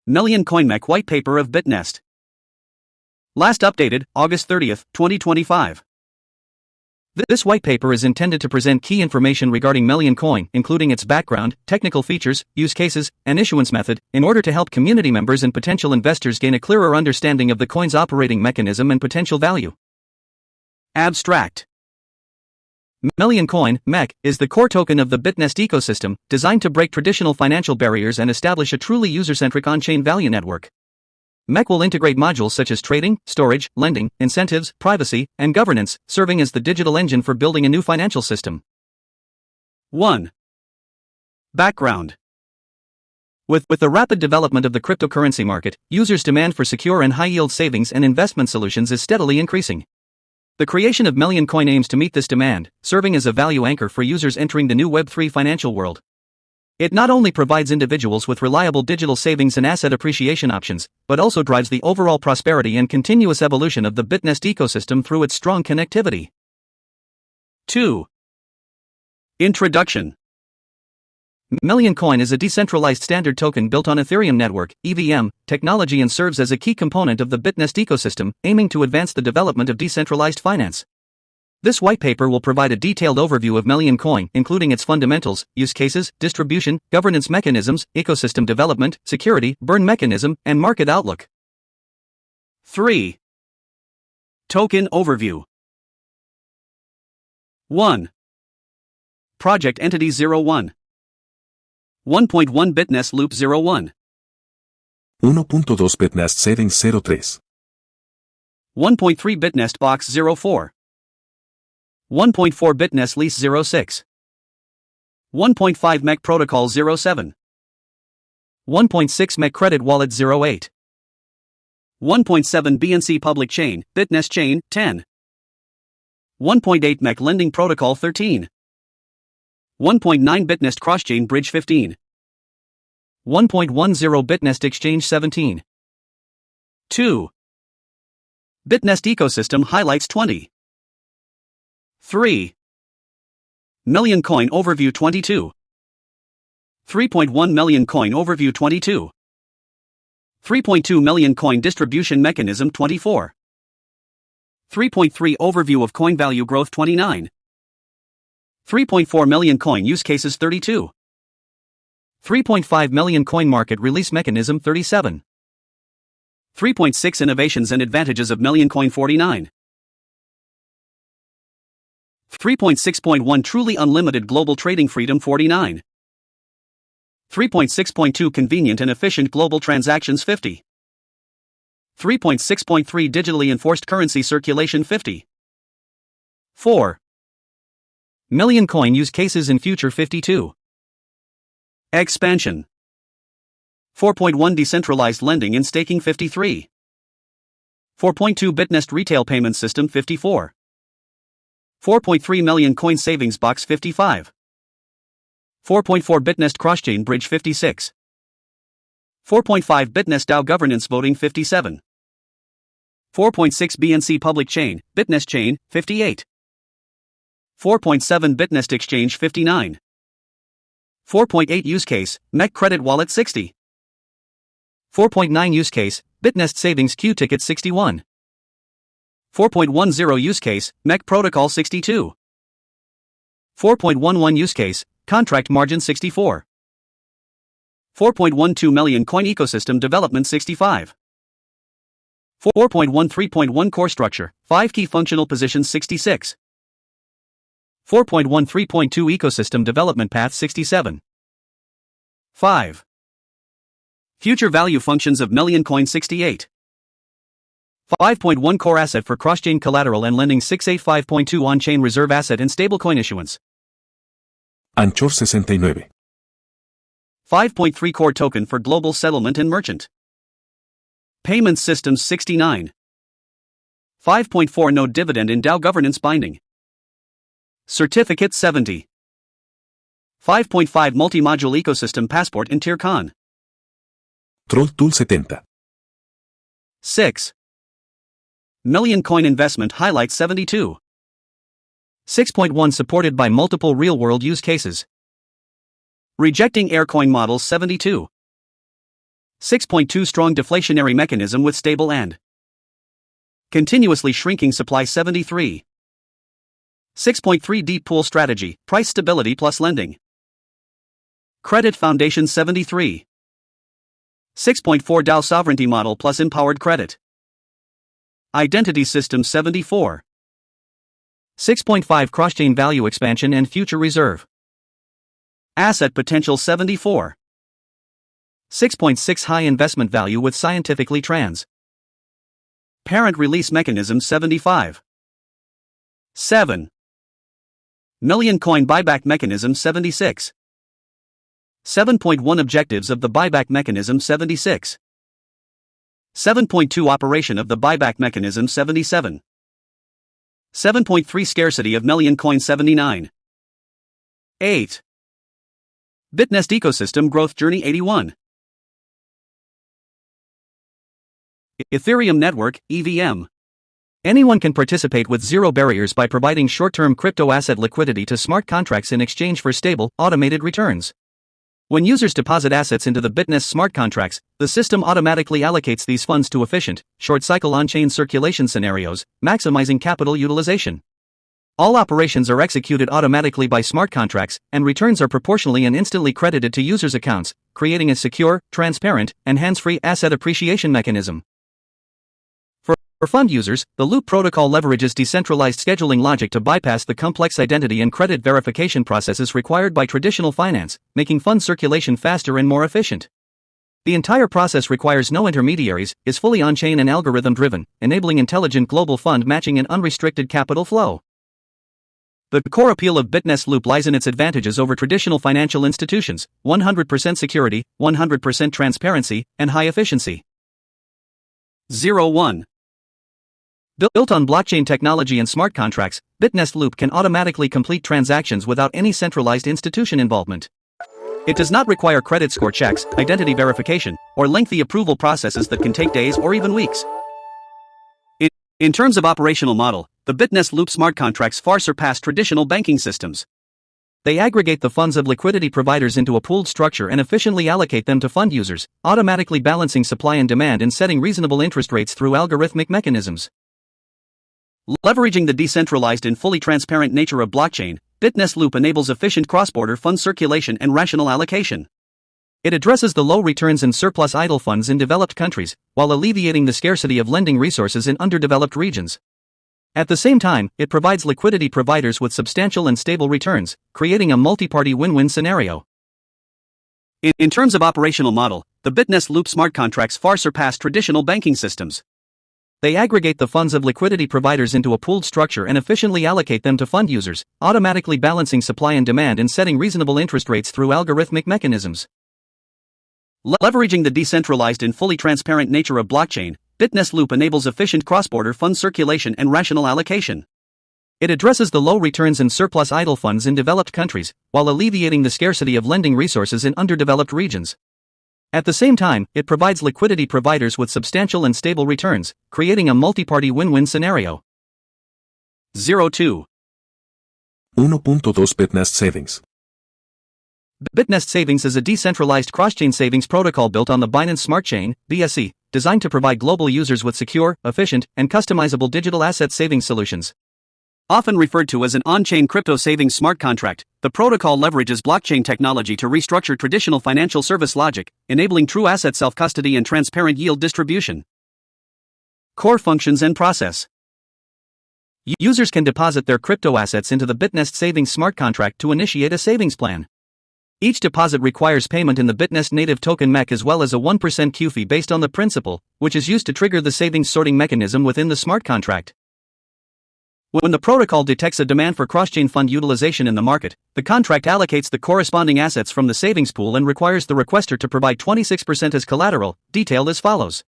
Million Coin MEC White Paper of BitNest. Last updated, August 30, 2025. This white paper is intended to present key information regarding Million Coin, including its background, technical features, use cases, and issuance method, in order to help community members and potential investors gain a clearer understanding of the coin's operating mechanism and potential value. Abstract. Million Coin, MEC, is the core token of the BitNest ecosystem, designed to break traditional financial barriers and establish a truly user-centric on-chain value network. MEC will integrate modules such as trading, storage, lending, incentives, privacy, and governance, serving as the digital engine for building a new financial system. 1. Background. With the rapid development of the cryptocurrency market, users' demand for secure and high-yield savings and investment solutions is steadily increasing. The creation of Million Coin aims to meet this demand, serving as a value anchor for users entering the new Web3 financial world. It not only provides individuals with reliable digital savings and asset appreciation options, but also drives the overall prosperity and continuous evolution of the BitNest ecosystem through its strong connectivity. 2. Introduction. Million Coin is a decentralized standard token built on Ethereum network, EVM, technology and serves as a key component of the BitNest ecosystem, aiming to advance the development of decentralized finance. This white paper will provide a detailed overview of Million Coin, including its fundamentals, use cases, distribution, governance mechanisms, ecosystem development, security, burn mechanism, and market outlook. 3. Token overview. 1. Project Entity 01. 1.1 BitNest Loop 01. 1.2 BitNest Savings 03. 1.3 BitNest Box 04. 1.4 BitNest Lease 06. 1.5 MEC Protocol 07. 1.6 MEC Credit Wallet 08. 1.7 BNC Public Chain, BitNest Chain, 10. 1.8 MEC Lending Protocol 13. 1.9 BitNest Crosschain Bridge 15. 1.10 BitNest Exchange 17. 2. BitNest Ecosystem Highlights 20. 3. Million Coin Overview 22. 3.1 Million Coin Overview 22. 3.2 Million Coin Distribution Mechanism 24. 3.3 Overview of Coin Value Growth 29. 3.4 Million Coin Use Cases 32. 3.5 Million Coin Market Release Mechanism 37. 3.6 Innovations and Advantages of Million Coin 49. 3.6.1 Truly Unlimited Global Trading Freedom 49. 3.6.2 Convenient and Efficient Global Transactions 50. 3.6.3 Digitally Enforced Currency Circulation 50. 4. Million Coin Use Cases in Future 52. Expansion. 4.1 Decentralized Lending and Staking 53. 4.2 BitNest Retail Payment System 54. 4.3 Million Coin Savings Box 55. 4.4 BitNest Crosschain Bridge 56. 4.5 BitNest DAO Governance Voting 57. 4.6 BNC Public Chain, BitNest Chain, 58. 4.7 BitNest Exchange 59. 4.8 Use Case, MEC Credit Wallet 60. 4.9 Use Case, BitNest Savings Q Ticket 61. 4.10 Use Case, MEC Protocol 62. 4.11 Use Case, Contract Margin 64. 4.12 Million Coin Ecosystem Development 65. 4.13.1 Core Structure, 5 Key Functional Positions 66. 4.13.2 Ecosystem Development Path 67. 5. Future Value Functions of Million Coin 68. 5.1 Core Asset for Cross-Chain Collateral and Lending 685.2 On-Chain Reserve Asset and Stablecoin Issuance. Anchor 69. 5.3 Core Token for Global Settlement and Merchant. Payment Systems 69. 5.4 Node Dividend in DAO Governance Binding. Certificate 70. 5.5 Multi-Module Ecosystem Passport in Tier Con. Troll Tool 70. 6. Million Coin Investment Highlights 72. 6.1 Supported by multiple real-world use cases. Rejecting Aircoin Models 72. 6.2 Strong deflationary mechanism with stable and continuously shrinking supply 73. 6.3 Deep pool strategy, price stability plus lending. Credit foundation 73. 6.4 DAO sovereignty model plus empowered credit. Identity system 74. 6.5 cross-chain value expansion and future reserve. Asset potential 74. 6.6 high investment value with scientifically parent release mechanism 75. 7 million coin buyback mechanism 76. 7.1 Objectives of the buyback mechanism 76. 7.2 Operation of the buyback mechanism 77. 7.3 Scarcity of million coin 79. 8 Bitnest ecosystem growth journey 81. Ethereum network, EVM. Anyone can participate with zero barriers by providing short-term crypto asset liquidity to smart contracts in exchange for stable, automated returns. When users deposit assets into the Bitnest smart contracts, the system automatically allocates these funds to efficient, short-cycle on-chain circulation scenarios, maximizing capital utilization. All operations are executed automatically by smart contracts, and returns are proportionally and instantly credited to users' accounts, creating a secure, transparent, and hands-free asset appreciation mechanism. For fund users, the Loop protocol leverages decentralized scheduling logic to bypass the complex identity and credit verification processes required by traditional finance, making fund circulation faster and more efficient. The entire process requires no intermediaries, is fully on-chain and algorithm-driven, enabling intelligent global fund matching and unrestricted capital flow. The core appeal of Bitnest Loop lies in its advantages over traditional financial institutions: 100% security, 100% transparency, and high efficiency. 01. Built on blockchain technology and smart contracts, Bitnest Loop can automatically complete transactions without any centralized institution involvement. It does not require credit score checks, identity verification, or lengthy approval processes that can take days or even weeks. In terms of operational model, the Bitnest Loop smart contracts far surpass traditional banking systems. They aggregate the funds of liquidity providers into a pooled structure and efficiently allocate them to fund users, automatically balancing supply and demand and setting reasonable interest rates through algorithmic mechanisms. Leveraging the decentralized and fully transparent nature of blockchain, Bitnest Loop enables efficient cross-border fund circulation and rational allocation. It addresses the low returns and surplus idle funds in developed countries, while alleviating the scarcity of lending resources in underdeveloped regions. At the same time, it provides liquidity providers with substantial and stable returns, creating a multi-party win-win scenario. In terms of operational model, the Bitnest Loop smart contracts far surpass traditional banking systems. They aggregate the funds of liquidity providers into a pooled structure and efficiently allocate them to fund users, automatically balancing supply and demand and setting reasonable interest rates through algorithmic mechanisms. Leveraging the decentralized and fully transparent nature of blockchain, Bitnest Loop enables efficient cross-border fund circulation and rational allocation. It addresses the low returns and surplus idle funds in developed countries, while alleviating the scarcity of lending resources in underdeveloped regions. At the same time, it provides liquidity providers with substantial and stable returns, creating a multi-party win-win scenario. 02. 1.2 Bitnest Savings. Bitnest Savings is a decentralized cross-chain savings protocol built on the Binance Smart Chain, BSC, designed to provide global users with secure, efficient, and customizable digital asset savings solutions. Often referred to as an on-chain crypto savings smart contract, the protocol leverages blockchain technology to restructure traditional financial service logic, enabling true asset self-custody and transparent yield distribution. Core functions and process. Users can deposit their crypto assets into the Bitnest Savings smart contract to initiate a savings plan. Each deposit requires payment in the Bitnest native token MEC as well as a 1% Q fee based on the principal, which is used to trigger the savings sorting mechanism within the smart contract. When the protocol detects a demand for cross-chain fund utilization in the market, the contract allocates the corresponding assets from the savings pool and requires the requester to provide 26% as collateral, detailed as follows.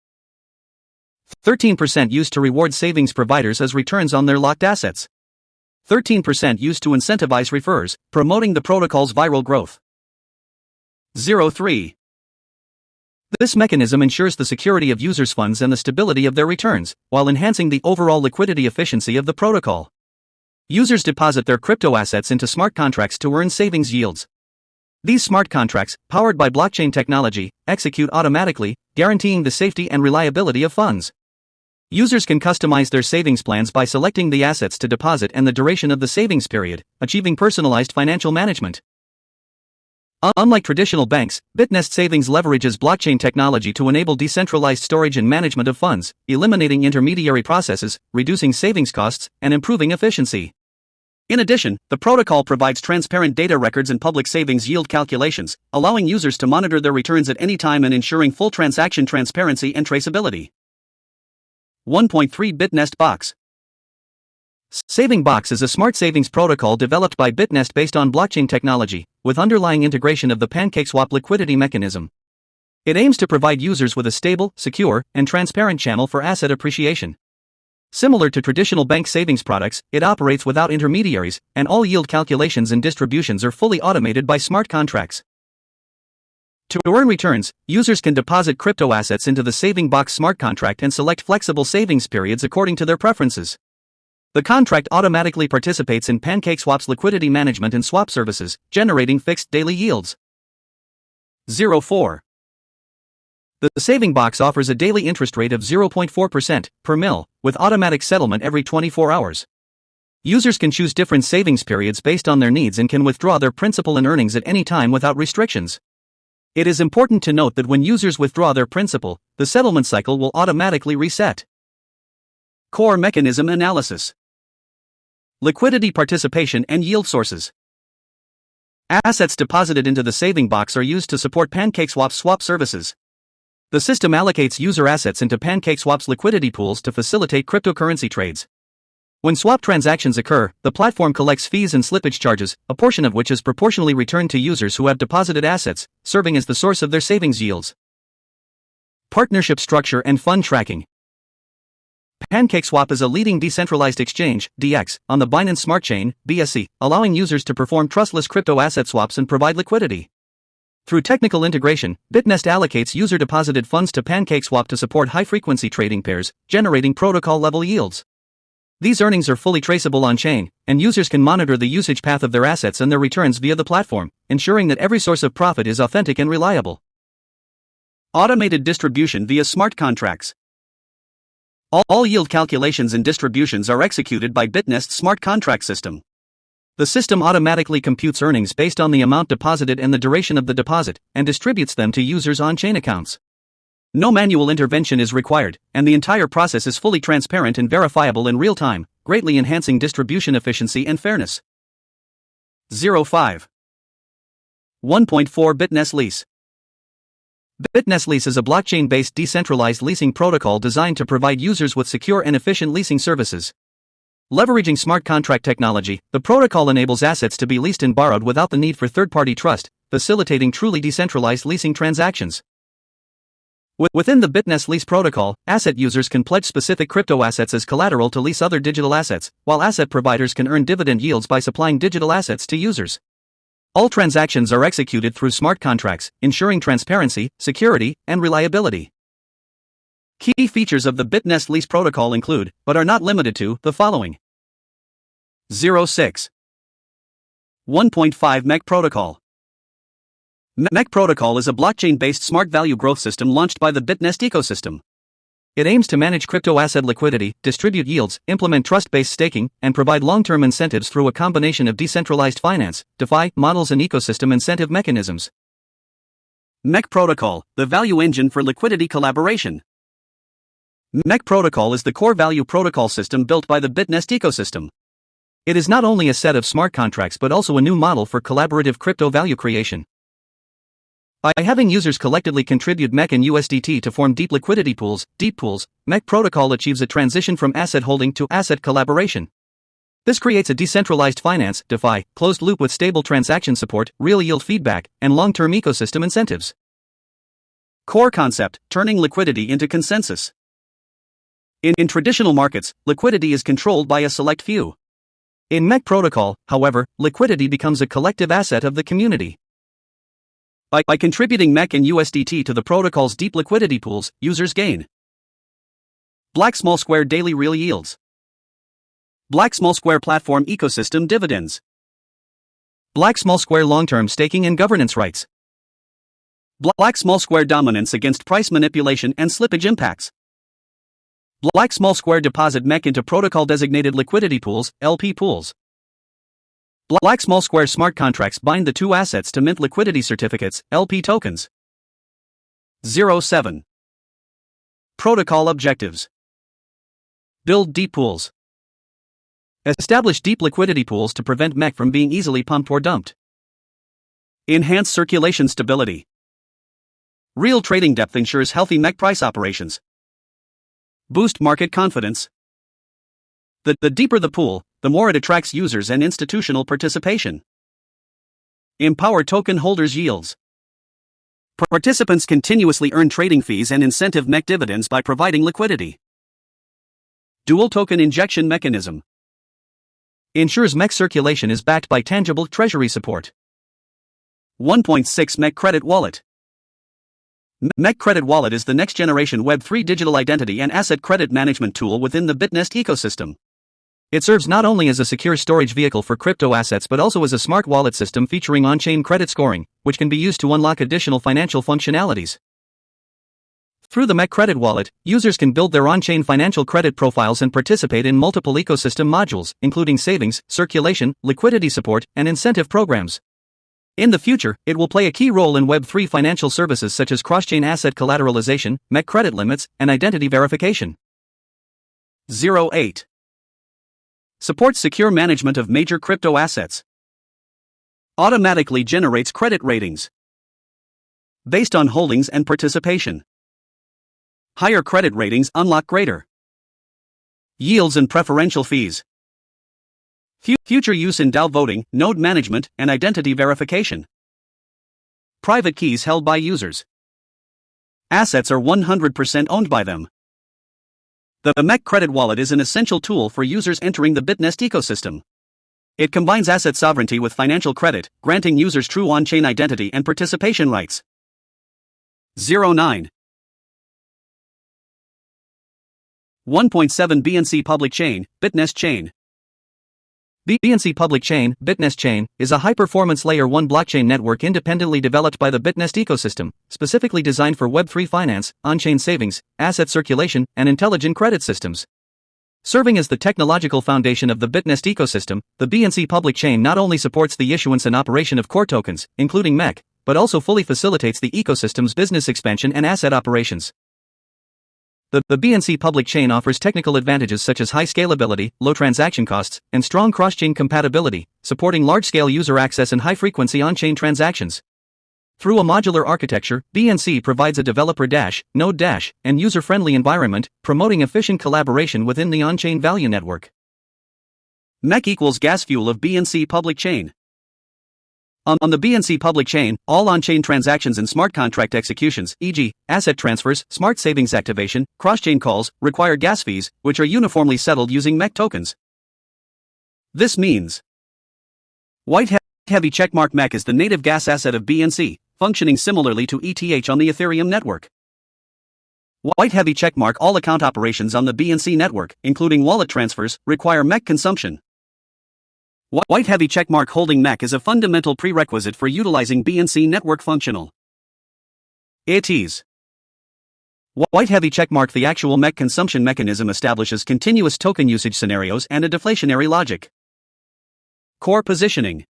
13% used to reward savings providers as returns on their locked assets. 13% used to incentivize referrers, promoting the protocol's viral growth. 03. This mechanism ensures the security of users' funds and the stability of their returns, while enhancing the overall liquidity efficiency of the protocol. Users deposit their crypto assets into smart contracts to earn savings yields. These smart contracts, powered by blockchain technology, execute automatically, guaranteeing the safety and reliability of funds. Users can customize their savings plans by selecting the assets to deposit and the duration of the savings period, achieving personalized financial management. Unlike traditional banks, Bitnest Savings leverages blockchain technology to enable decentralized storage and management of funds, eliminating intermediary processes, reducing savings costs, and improving efficiency. In addition, the protocol provides transparent data records and public savings yield calculations, allowing users to monitor their returns at any time and ensuring full transaction transparency and traceability. 1.3 Bitnest Box. Saving Box is a smart savings protocol developed by Bitnest based on blockchain technology, with underlying integration of the PancakeSwap liquidity mechanism. It aims to provide users with a stable, secure, and transparent channel for asset appreciation. Similar to traditional bank savings products, it operates without intermediaries, and all yield calculations and distributions are fully automated by smart contracts. To earn returns, users can deposit crypto assets into the Saving Box smart contract and select flexible savings periods according to their preferences. The contract automatically participates in PancakeSwap's liquidity management and swap services, generating fixed daily yields. 04. The Saving Box offers a daily interest rate of 0.4% per mil, with automatic settlement every 24 hours. Users can choose different savings periods based on their needs and can withdraw their principal and earnings at any time without restrictions. It is important to note that when users withdraw their principal, the settlement cycle will automatically reset. Core mechanism analysis. Liquidity participation and yield sources. Assets deposited into the Saving Box are used to support PancakeSwap's swap services. The system allocates user assets into PancakeSwap's liquidity pools to facilitate cryptocurrency trades. When swap transactions occur, the platform collects fees and slippage charges, a portion of which is proportionally returned to users who have deposited assets, serving as the source of their savings yields. Partnership structure and fund tracking. PancakeSwap is a leading decentralized exchange, DX, on the Binance Smart Chain, BSC, allowing users to perform trustless crypto asset swaps and provide liquidity. Through technical integration, Bitnest allocates user-deposited funds to PancakeSwap to support high-frequency trading pairs, generating protocol-level yields. These earnings are fully traceable on-chain, and users can monitor the usage path of their assets and their returns via the platform, ensuring that every source of profit is authentic and reliable. Automated distribution via smart contracts. All yield calculations and distributions are executed by Bitnest's smart contract system. The system automatically computes earnings based on the amount deposited and the duration of the deposit, and distributes them to users' on-chain accounts. No manual intervention is required, and the entire process is fully transparent and verifiable in real time, greatly enhancing distribution efficiency and fairness. 05. 1.4 Bitnest Lease. Bitnest Lease is a blockchain-based decentralized leasing protocol designed to provide users with secure and efficient leasing services. Leveraging smart contract technology, the protocol enables assets to be leased and borrowed without the need for third-party trust, facilitating truly decentralized leasing transactions. Within the Bitnest Lease protocol, asset users can pledge specific crypto assets as collateral to lease other digital assets, while asset providers can earn dividend yields by supplying digital assets to users. All transactions are executed through smart contracts, ensuring transparency, security, and reliability. Key features of the Bitnest Lease protocol include, but are not limited to, the following. 06. 1.5 MEC Protocol. MEC Protocol is a blockchain-based smart value growth system launched by the Bitnest ecosystem. It aims to manage crypto asset liquidity, distribute yields, implement trust-based staking, and provide long-term incentives through a combination of decentralized finance, DeFi, models and ecosystem incentive mechanisms. MEC Protocol, the value engine for liquidity collaboration. MEC Protocol is the core value protocol system built by the Bitnest ecosystem. It is not only a set of smart contracts but also a new model for collaborative crypto value creation. By having users collectively contribute MEC and USDT to form deep liquidity pools, deep pools, MEC Protocol achieves a transition from asset holding to asset collaboration. This creates a decentralized finance, DeFi, closed loop with stable transaction support, real yield feedback, and long-term ecosystem incentives. Core concept: turning liquidity into consensus. In traditional markets, liquidity is controlled by a select few. In MEC Protocol, however, liquidity becomes a collective asset of the community. By contributing MEC and USDT to the protocol's deep liquidity pools, users gain Black Small Square daily real yields, Black Small Square platform ecosystem dividends, Black Small Square long-term staking and governance rights, Black small square dominance against price manipulation and slippage impacts. Black small square deposit MEC into protocol designated liquidity pools, LP pools. Black small square smart contracts bind the two assets to mint liquidity certificates, LP tokens. 07. Protocol objectives. Build deep pools. Establish deep liquidity pools to prevent MEC from being easily pumped or dumped. Enhance circulation stability. Real trading depth ensures healthy MEC price operations. Boost market confidence. The deeper the pool, the more it attracts users and institutional participation. Empower token holders' yields. Participants continuously earn trading fees and incentive MEC dividends by providing liquidity. Dual token injection mechanism. Ensures MEC circulation is backed by tangible treasury support. 1.6 MEC Credit Wallet. MEC Credit Wallet is the next-generation Web3 digital identity and asset credit management tool within the Bitnest ecosystem. It serves not only as a secure storage vehicle for crypto assets but also as a smart wallet system featuring on-chain credit scoring, which can be used to unlock additional financial functionalities. Through the MEC Credit Wallet, users can build their on-chain financial credit profiles and participate in multiple ecosystem modules, including savings, circulation, liquidity support, and incentive programs. In the future, it will play a key role in Web3 financial services such as cross-chain asset collateralization, MEC credit limits, and identity verification. 08. Supports secure management of major crypto assets. Automatically generates credit ratings based on holdings and participation. Higher credit ratings unlock greater yields and preferential fees. Future use in DAO voting, node management, and identity verification. Private keys held by users. Assets are 100% owned by them. The MEC Credit Wallet is an essential tool for users entering the Bitnest ecosystem. It combines asset sovereignty with financial credit, granting users true on-chain identity and participation rights. 09. 1.7 BNC Public Chain, Bitnest Chain. BNC Public Chain, Bitnest Chain, is a high-performance Layer 1 blockchain network independently developed by the Bitnest ecosystem, specifically designed for Web3 finance, on-chain savings, asset circulation, and intelligent credit systems. Serving as the technological foundation of the Bitnest ecosystem, the BNC Public Chain not only supports the issuance and operation of core tokens, including MEC, but also fully facilitates the ecosystem's business expansion and asset operations. The BNC Public Chain offers technical advantages such as high scalability, low transaction costs, and strong cross-chain compatibility, supporting large-scale user access and high-frequency on-chain transactions. Through a modular architecture, BNC provides a developer node and user-friendly environment, promoting efficient collaboration within the on-chain value network. MEC equals gas fuel of BNC Public Chain. On the BNC Public Chain, all on-chain transactions and smart contract executions, e.g., asset transfers, smart savings activation, cross-chain calls, require gas fees, which are uniformly settled using MEC tokens. This means white heavy checkmark MEC is the native gas asset of BNC, functioning similarly to ETH on the Ethereum network. White heavy checkmark all account operations on the BNC network, including wallet transfers, require MEC consumption. White heavy checkmark holding MEC is a fundamental prerequisite for utilizing BNC network functional. It is white heavy checkmark. The actual MEC consumption mechanism establishes continuous token usage scenarios and a deflationary logic. Core positioning.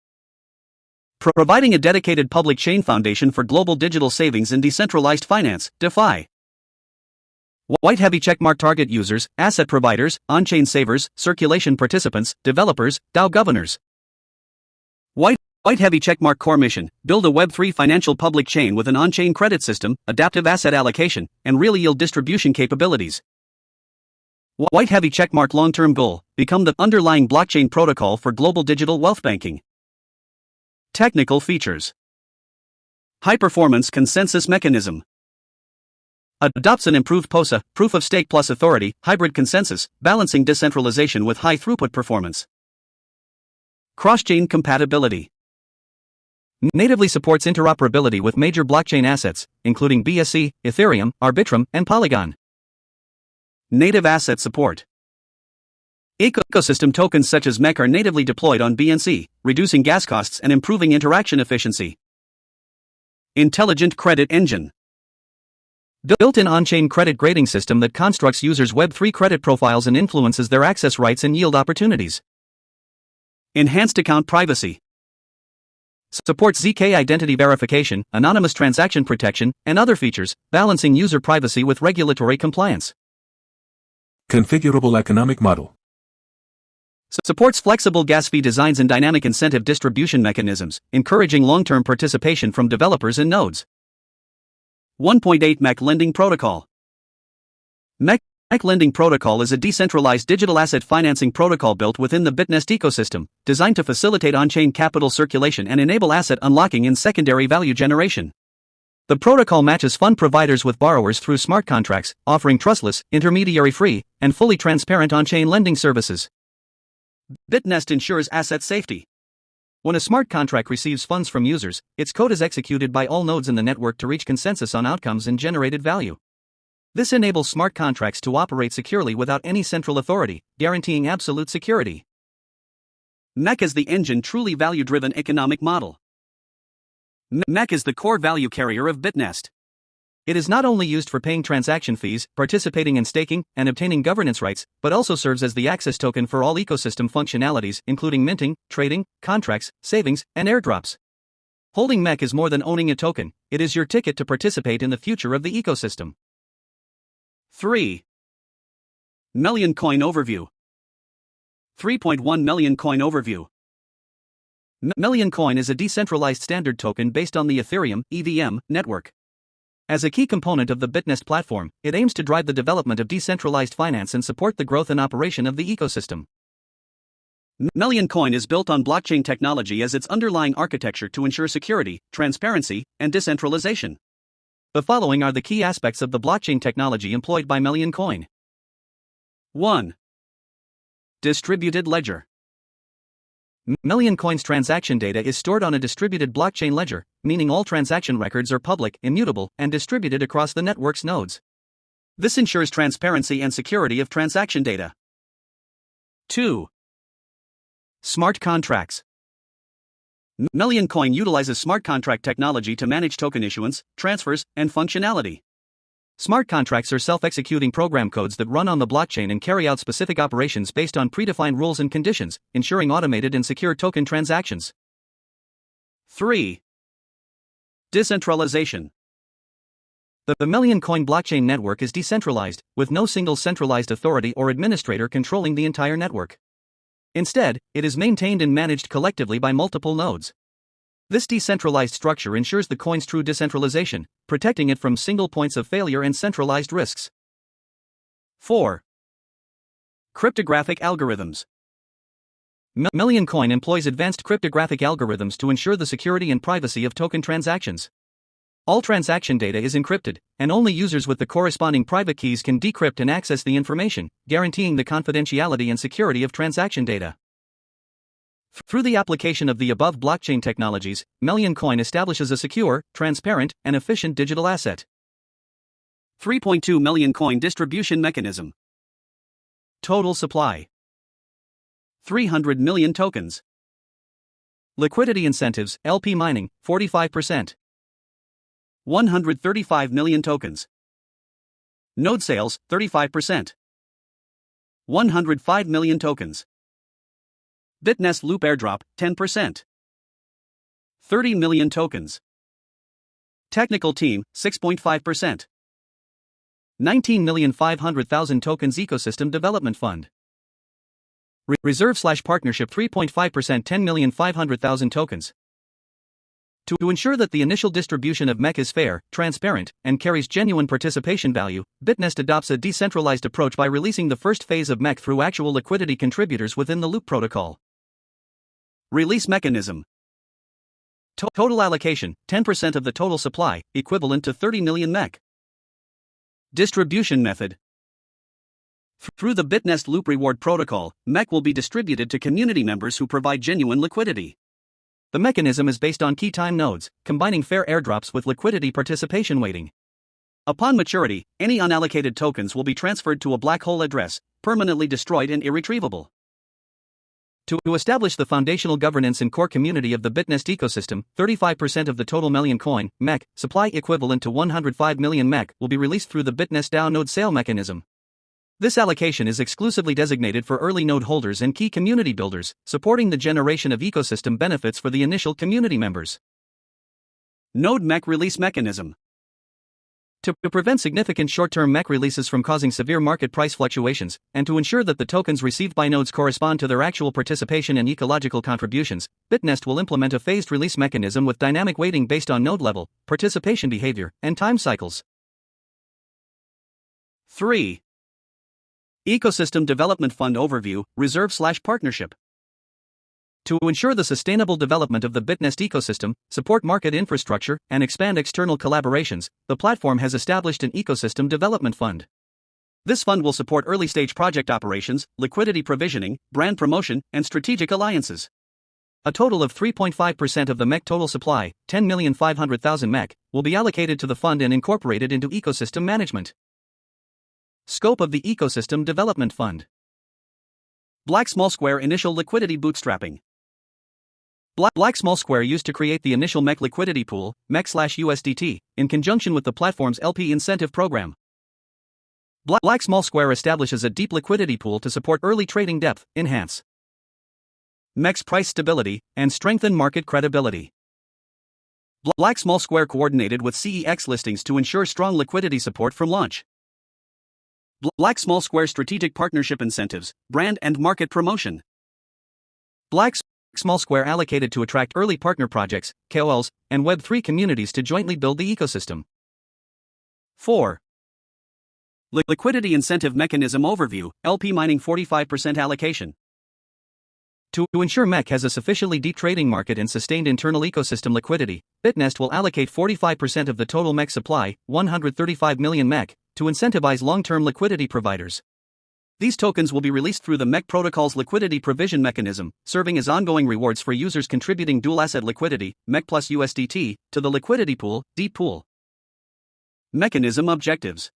Providing a dedicated public chain foundation for global digital savings and decentralized finance, DeFi. White heavy checkmark target users, asset providers, on-chain savers, circulation participants, developers, DAO governors. White heavy checkmark core mission, build a Web3 financial public chain with an on-chain credit system, adaptive asset allocation, and real yield distribution capabilities. White heavy checkmark long-term goal, become the underlying blockchain protocol for global digital wealth banking. Technical features. High-performance consensus mechanism. Adopts an improved POSA, proof of stake plus authority, hybrid consensus, balancing decentralization with high throughput performance. Cross-chain compatibility. Natively supports interoperability with major blockchain assets, including BSC, Ethereum, Arbitrum, and Polygon. Native asset support. Ecosystem tokens such as MEC are natively deployed on BNC, reducing gas costs and improving interaction efficiency. Intelligent credit engine. Built-in on-chain credit grading system that constructs users' Web3 credit profiles and influences their access rights and yield opportunities. Enhanced account privacy. Supports ZK identity verification, anonymous transaction protection, and other features, balancing user privacy with regulatory compliance. Configurable economic model. Supports flexible gas fee designs and dynamic incentive distribution mechanisms, encouraging long-term participation from developers and nodes. 1.8 MEC Lending Protocol. MEC Lending Protocol is a decentralized digital asset financing protocol built within the Bitnest ecosystem, designed to facilitate on-chain capital circulation and enable asset unlocking and secondary value generation. The protocol matches fund providers with borrowers through smart contracts, offering trustless, intermediary-free, and fully transparent on-chain lending services. Bitnest ensures asset safety. When a smart contract receives funds from users, its code is executed by all nodes in the network to reach consensus on outcomes and generated value. This enables smart contracts to operate securely without any central authority, guaranteeing absolute security. MEC is the engine truly value-driven economic model. MEC is the core value carrier of Bitnest. It is not only used for paying transaction fees, participating in staking, and obtaining governance rights, but also serves as the access token for all ecosystem functionalities, including minting, trading, contracts, savings, and airdrops. Holding MEC is more than owning a token, it is your ticket to participate in the future of the ecosystem. 3. Million Coin Overview. 3.1 Million Coin Overview. Million Coin is a decentralized standard token based on the Ethereum (EVM) network. As a key component of the Bitnest platform, it aims to drive the development of decentralized finance and support the growth and operation of the ecosystem. Million Coin is built on blockchain technology as its underlying architecture to ensure security, transparency, and decentralization. The following are the key aspects of the blockchain technology employed by Million Coin. 1. Distributed ledger. Million Coin's transaction data is stored on a distributed blockchain ledger, meaning all transaction records are public, immutable, and distributed across the network's nodes. This ensures transparency and security of transaction data. 2. Smart contracts. Million Coin utilizes smart contract technology to manage token issuance, transfers, and functionality. Smart contracts are self-executing program codes that run on the blockchain and carry out specific operations based on predefined rules and conditions, ensuring automated and secure token transactions. 3. Decentralization. The Million Coin blockchain network is decentralized, with no single centralized authority or administrator controlling the entire network. Instead, it is maintained and managed collectively by multiple nodes. This decentralized structure ensures the coin's true decentralization, protecting it from single points of failure and centralized risks. 4. Cryptographic algorithms. Million Coin employs advanced cryptographic algorithms to ensure the security and privacy of token transactions. All transaction data is encrypted, and only users with the corresponding private keys can decrypt and access the information, guaranteeing the confidentiality and security of transaction data. Through the application of the above blockchain technologies, Million Coin establishes a secure, transparent, and efficient digital asset. 3.2 Million Coin Distribution Mechanism. Total supply: 300 million tokens. Liquidity incentives, LP mining, 45%. 135 million tokens. Node sales, 35%. 105 million tokens. Bitnest Loop airdrop, 10%. 30 million tokens. Technical team, 6.5%. 19,500,000 tokens Ecosystem Development Fund. Reserve/partnership 3.5% 10,500,000 tokens. To ensure that the initial distribution of MEC is fair, transparent, and carries genuine participation value, Bitnest adopts a decentralized approach by releasing the first phase of MEC through actual liquidity contributors within the Loop protocol. Release mechanism. Total allocation, 10% of the total supply, equivalent to 30 million MEC. Distribution method. Through the Bitnest Loop Reward Protocol, MEC will be distributed to community members who provide genuine liquidity. The mechanism is based on key time nodes, combining fair airdrops with liquidity participation weighting. Upon maturity, any unallocated tokens will be transferred to a black hole address, permanently destroyed and irretrievable. To establish the foundational governance and core community of the Bitnest ecosystem, 35% of the total million coin (MEC) supply equivalent to 105 million MEC will be released through the Bitnest DAO node sale mechanism. This allocation is exclusively designated for early node holders and key community builders, supporting the generation of ecosystem benefits for the initial community members. Node MEC release mechanism. To prevent significant short-term MEC releases from causing severe market price fluctuations, and to ensure that the tokens received by nodes correspond to their actual participation and ecological contributions, Bitnest will implement a phased release mechanism with dynamic weighting based on node level, participation behavior, and time cycles. 3. Ecosystem Development Fund Overview, Reserve/Partnership. To ensure the sustainable development of the Bitnest ecosystem, support market infrastructure, and expand external collaborations, the platform has established an Ecosystem Development Fund. This fund will support early-stage project operations, liquidity provisioning, brand promotion, and strategic alliances. A total of 3.5% of the MEC total supply, 10,500,000 MEC, will be allocated to the fund and incorporated into ecosystem management. Scope of the Ecosystem Development Fund. Black Small Square Initial Liquidity Bootstrapping. Black Small Square used to create the initial MEC liquidity pool, MEC/USDT, in conjunction with the platform's LP incentive program. Black Small Square establishes a deep liquidity pool to support early trading depth, enhance MEC's price stability, and strengthen market credibility. Black Small Square coordinated with CEX listings to ensure strong liquidity support from launch. Black Small Square strategic partnership incentives, brand and market promotion. Black Small Square allocated to attract early partner projects, KOLs, and Web3 communities to jointly build the ecosystem. 4. Liquidity Incentive Mechanism Overview, LP Mining 45% Allocation. To ensure MEC has a sufficiently deep trading market and sustained internal ecosystem liquidity, Bitnest will allocate 45% of the total MEC supply, 135 million MEC, to incentivize long-term liquidity providers. These tokens will be released through the MEC protocol's liquidity provision mechanism, serving as ongoing rewards for users contributing dual-asset liquidity, MEC plus USDT, to the liquidity pool, deep pool. Mechanism Objectives.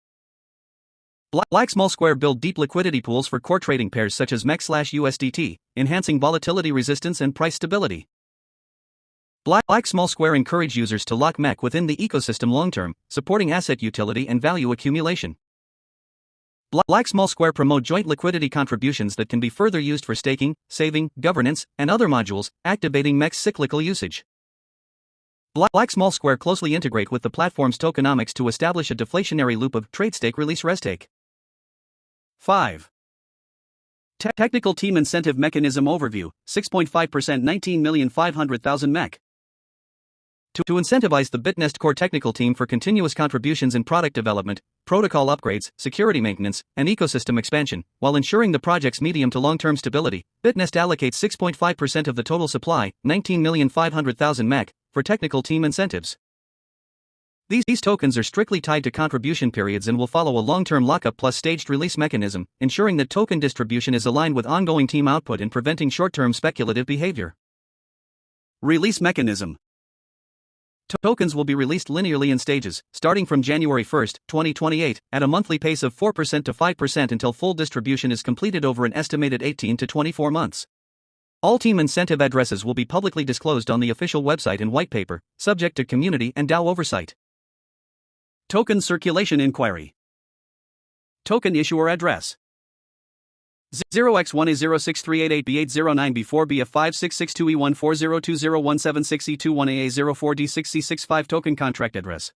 Black Small Square build deep liquidity pools for core trading pairs such as MEC/USDT, enhancing volatility resistance and price stability. Black Small Square encourage users to lock MEC within the ecosystem long-term, supporting asset utility and value accumulation. Black Small Square promote joint liquidity contributions that can be further used for staking, saving, governance, and other modules, activating MEC's cyclical usage. Black Small Square closely integrate with the platform's tokenomics to establish a deflationary loop of trade stake release restake. 5. Technical Team Incentive Mechanism Overview, 6.5% 19,500,000 MEC. To incentivize the Bitnest core technical team for continuous contributions in product development, protocol upgrades, security maintenance, and ecosystem expansion, while ensuring the project's medium to long-term stability, Bitnest allocates 6.5% of the total supply, 19,500,000 MEC, for technical team incentives. These tokens are strictly tied to contribution periods and will follow a long-term lockup plus staged release mechanism, ensuring that token distribution is aligned with ongoing team output and preventing short-term speculative behavior. Release mechanism. Tokens will be released linearly in stages, starting from January 1, 2028, at a monthly pace of 4% to 5% until full distribution is completed over an estimated 18 to 24 months. All team incentive addresses will be publicly disclosed on the official website and white paper, subject to community and DAO oversight. Token Circulation Inquiry. Token Issuer Address 0x1A063888B809B4B56662E140201762E1A04D6C65 Token Contract Address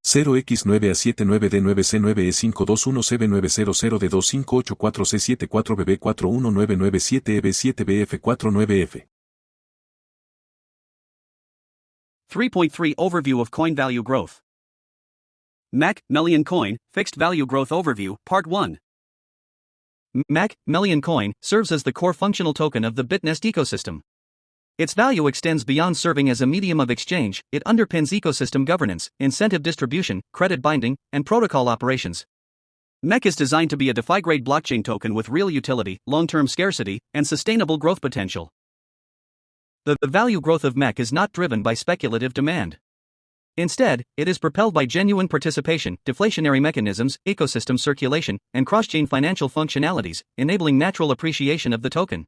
0x9A79D9C9B512C9C4C9B4B41997BB41997EB7B F49F 3.3 Overview of Coin Value Growth. MEC, Million Coin, Fixed Value Growth Overview, Part 1. MEC, Million Coin, serves as the core functional token of the Bitnest ecosystem. Its value extends beyond serving as a medium of exchange, it underpins ecosystem governance, incentive distribution, credit binding, and protocol operations. MEC is designed to be a DeFi-grade blockchain token with real utility, long-term scarcity, and sustainable growth potential. The value growth of MEC is not driven by speculative demand. Instead, it is propelled by genuine participation, deflationary mechanisms, ecosystem circulation, and cross-chain financial functionalities, enabling natural appreciation of the token.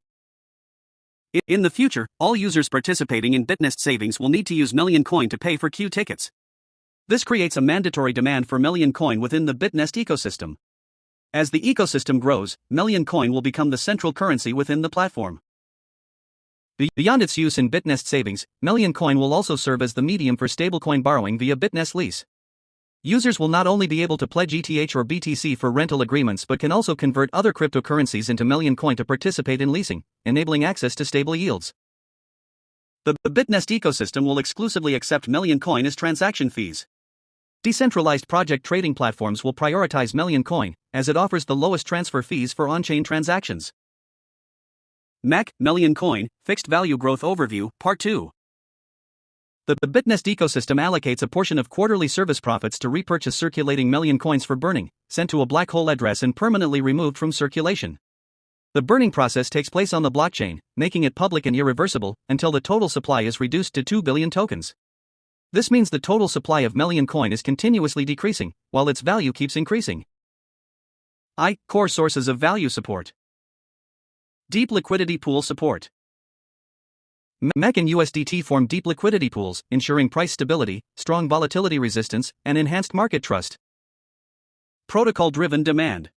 In the future, all users participating in Bitnest savings will need to use Million Coin to pay for Q tickets. This creates a mandatory demand for Million Coin within the Bitnest ecosystem. As the ecosystem grows, Million Coin will become the central currency within the platform. Beyond its use in Bitnest savings, Million Coin will also serve as the medium for stablecoin borrowing via Bitnest lease. Users will not only be able to pledge ETH or BTC for rental agreements but can also convert other cryptocurrencies into Million Coin to participate in leasing, enabling access to stable yields. The Bitnest ecosystem will exclusively accept Million Coin as transaction fees. Decentralized project trading platforms will prioritize Million Coin, as it offers the lowest transfer fees for on-chain transactions. MEC, Million Coin, Fixed Value Growth Overview, Part 2. The Bitnest ecosystem allocates a portion of quarterly service profits to repurchase circulating Million Coins for burning, sent to a black hole address and permanently removed from circulation. The burning process takes place on the blockchain, making it public and irreversible, until the total supply is reduced to 2 billion tokens. This means the total supply of Million Coin is continuously decreasing, while its value keeps increasing. Core sources of value support. Deep liquidity pool support. MEC and USDT form deep liquidity pools, ensuring price stability, strong volatility resistance, and enhanced market trust. Protocol-driven demand.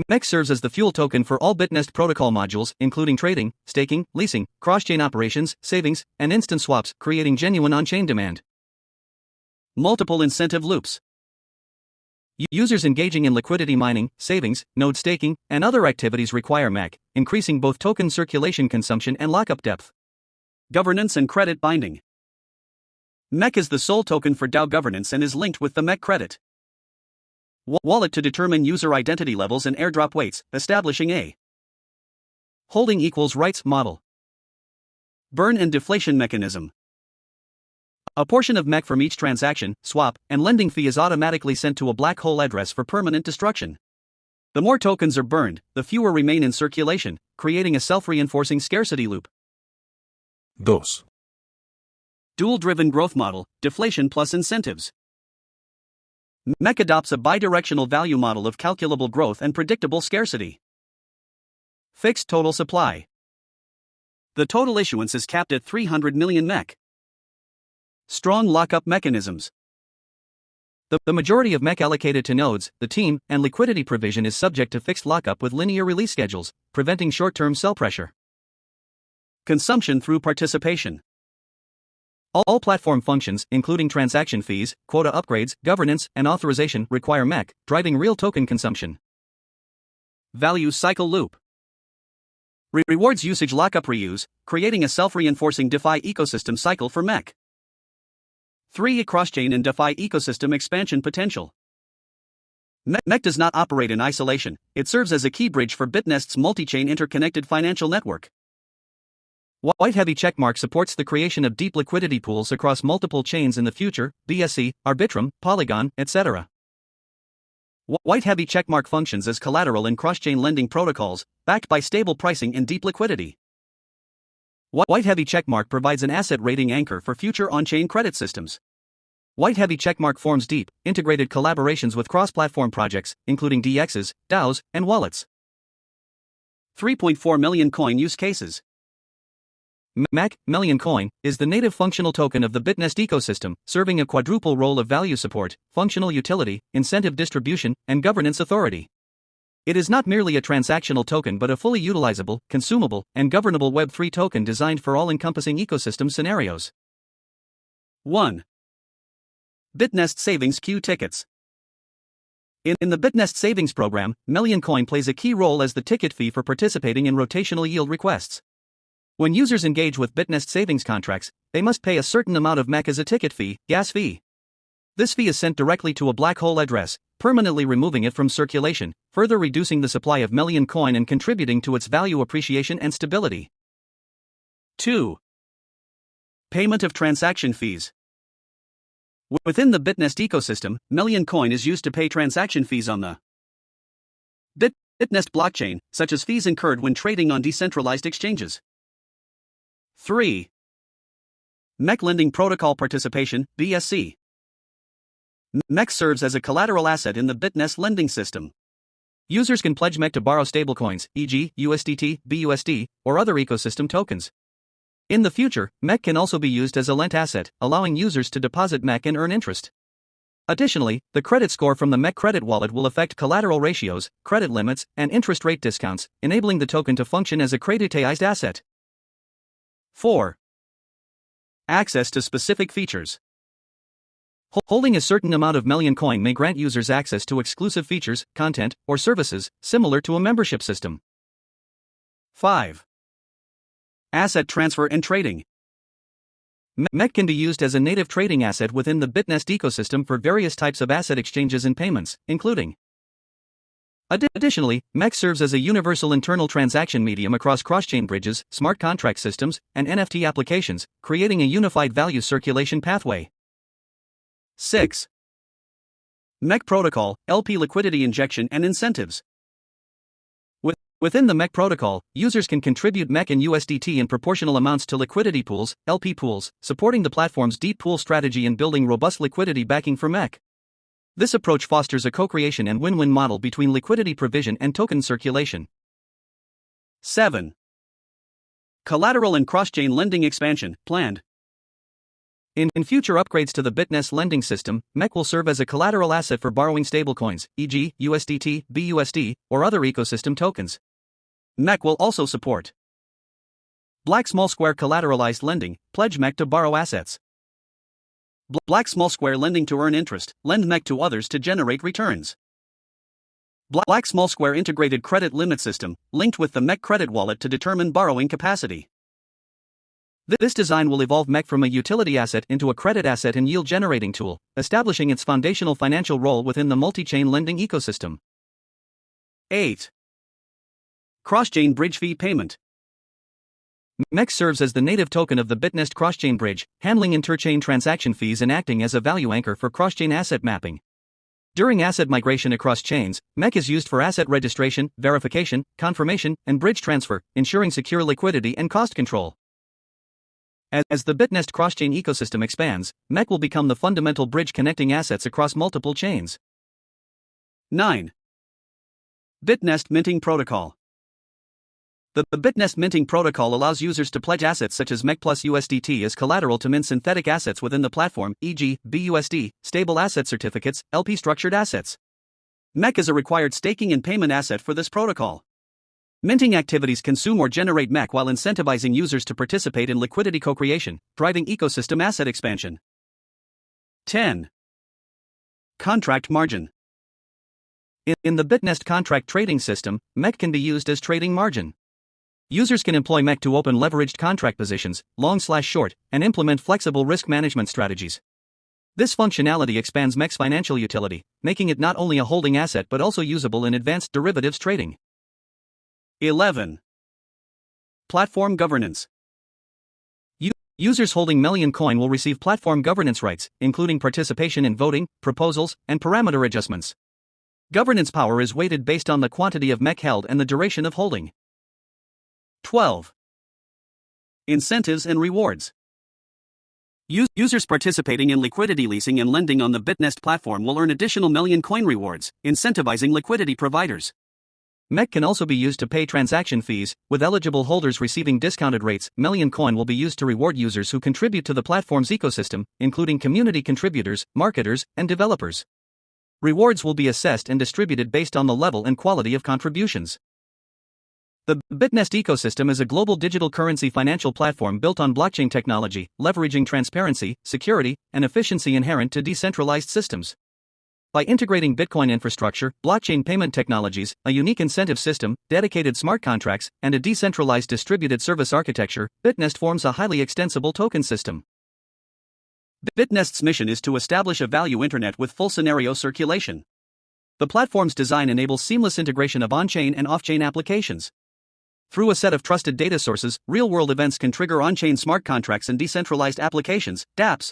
MEC serves as the fuel token for all Bitnest protocol modules, including trading, staking, leasing, cross-chain operations, savings, and instant swaps, creating genuine on-chain demand. Multiple incentive loops. Users engaging in liquidity mining, savings, node staking, and other activities require MEC, increasing both token circulation consumption and lockup depth. Governance and credit binding. MEC is the sole token for DAO governance and is linked with the MEC credit wallet to determine user identity levels and airdrop weights, establishing a holding equals rights model. Burn and deflation mechanism. A portion of MEC from each transaction, swap, and lending fee is automatically sent to a black hole address for permanent destruction. The more tokens are burned, the fewer remain in circulation, creating a self-reinforcing scarcity loop. 2. Dual-driven growth model, deflation plus incentives. MEC adopts a bidirectional value model of calculable growth and predictable scarcity. Fixed total supply. The total issuance is capped at 300 million MEC. Strong lockup mechanisms. The majority of MEC allocated to nodes, the team, and liquidity provision is subject to fixed lockup with linear release schedules, preventing short-term sell pressure. Consumption through participation. All platform functions, including transaction fees, quota upgrades, governance, and authorization, require MEC, driving real token consumption. Value cycle loop. Rewards usage lockup reuse, creating a self-reinforcing DeFi ecosystem cycle for MEC. 3. Cross-chain and DeFi ecosystem expansion potential. MEC does not operate in isolation, it serves as a key bridge for Bitnest's multi-chain interconnected financial network. White Heavy Checkmark supports the creation of deep liquidity pools across multiple chains in the future, BSC, Arbitrum, Polygon, etc. White Heavy Checkmark functions as collateral in cross-chain lending protocols, backed by stable pricing and deep liquidity. White Heavy Checkmark provides an asset rating anchor for future on-chain credit systems. White Heavy Checkmark forms deep, integrated collaborations with cross-platform projects, including DXs, DAOs, and wallets. 3.4 million coin use cases. MEC, Million Coin, is the native functional token of the Bitnest ecosystem, serving a quadruple role of value support, functional utility, incentive distribution, and governance authority. It is not merely a transactional token but a fully utilizable, consumable, and governable Web3 token designed for all-encompassing ecosystem scenarios. 1. Bitnest Savings Q Tickets. In the Bitnest Savings Program, Million Coin plays a key role as the ticket fee for participating in rotational yield requests. When users engage with Bitnest savings contracts, they must pay a certain amount of MEC as a ticket fee, gas fee. This fee is sent directly to a black hole address, permanently removing it from circulation, further reducing the supply of Million Coin and contributing to its value appreciation and stability. 2. Payment of transaction fees. Within the Bitnest ecosystem, Million Coin is used to pay transaction fees on the Bitnest blockchain, such as fees incurred when trading on decentralized exchanges. 3. MEC Lending Protocol Participation, BSC. MEC serves as a collateral asset in the Bitnest lending system. Users can pledge MEC to borrow stablecoins, e.g., USDT, BUSD, or other ecosystem tokens. In the future, MEC can also be used as a lent asset, allowing users to deposit MEC and earn interest. Additionally, the credit score from the MEC credit wallet will affect collateral ratios, credit limits, and interest rate discounts, enabling the token to function as a creditized asset. 4. Access to specific features. Holding a certain amount of million coin may grant users access to exclusive features, content, or services, similar to a membership system. 5. Asset transfer and trading. MEC can be used as a native trading asset within the BitNest ecosystem for various types of asset exchanges and payments, including. Additionally, MEC serves as a universal internal transaction medium across cross-chain bridges, smart contract systems, and NFT applications, creating a unified value circulation pathway. 6. MEC protocol, LP liquidity injection and incentives. Within the MEC protocol, users can contribute MEC and USDT in proportional amounts to liquidity pools, LP pools, supporting the platform's deep pool strategy and building robust liquidity backing for MEC. This approach fosters a co-creation and win-win model between liquidity provision and token circulation. 7. Collateral and cross-chain lending expansion, planned. In future upgrades to the BitNest lending system, MEC will serve as a collateral asset for borrowing stablecoins, e.g., USDT, BUSD, or other ecosystem tokens. MEC will also support Black Small Square collateralized lending, pledge MEC to borrow assets. Black Small Square lending to earn interest, lend MEC to others to generate returns. Black Small Square integrated credit limit system, linked with the MEC credit wallet to determine borrowing capacity. This design will evolve MEC from a utility asset into a credit asset and yield generating tool, establishing its foundational financial role within the multi-chain lending ecosystem. 8. Cross-chain bridge fee payment. MEC serves as the native token of the BitNest cross-chain bridge, handling interchain transaction fees and acting as a value anchor for cross-chain asset mapping. During asset migration across chains, MEC is used for asset registration, verification, confirmation, and bridge transfer, ensuring secure liquidity and cost control. As the BitNest cross-chain ecosystem expands, MEC will become the fundamental bridge connecting assets across multiple chains. 9. BitNest Minting Protocol. The BitNest Minting Protocol allows users to pledge assets such as MEC plus USDT as collateral to mint synthetic assets within the platform, e.g., BUSD, stable asset certificates, LP structured assets. MEC is a required staking and payment asset for this protocol. Minting activities consume or generate MEC while incentivizing users to participate in liquidity co-creation, driving ecosystem asset expansion. 10. Contract margin. In the BitNest contract trading system, MEC can be used as trading margin. Users can employ MEC to open leveraged contract positions, long/short, and implement flexible risk management strategies. This functionality expands MEC's financial utility, making it not only a holding asset but also usable in advanced derivatives trading. 11. Platform governance. Users holding Million Coin will receive platform governance rights, including participation in voting, proposals, and parameter adjustments. Governance power is weighted based on the quantity of MEC held and the duration of holding. 12. Incentives and rewards. Users participating in liquidity leasing and lending on the BitNest platform will earn additional Million Coin rewards, incentivizing liquidity providers. MEC can also be used to pay transaction fees, with eligible holders receiving discounted rates. Million Coin will be used to reward users who contribute to the platform's ecosystem, including community contributors, marketers, and developers. Rewards will be assessed and distributed based on the level and quality of contributions. The BitNest ecosystem is a global digital currency financial platform built on blockchain technology, leveraging transparency, security, and efficiency inherent to decentralized systems. By integrating Bitcoin infrastructure, blockchain payment technologies, a unique incentive system, dedicated smart contracts, and a decentralized distributed service architecture, BitNest forms a highly extensible token system. BitNest's mission is to establish a value internet with full scenario circulation. The platform's design enables seamless integration of on-chain and off-chain applications. Through a set of trusted data sources, real-world events can trigger on-chain smart contracts and decentralized applications, dApps.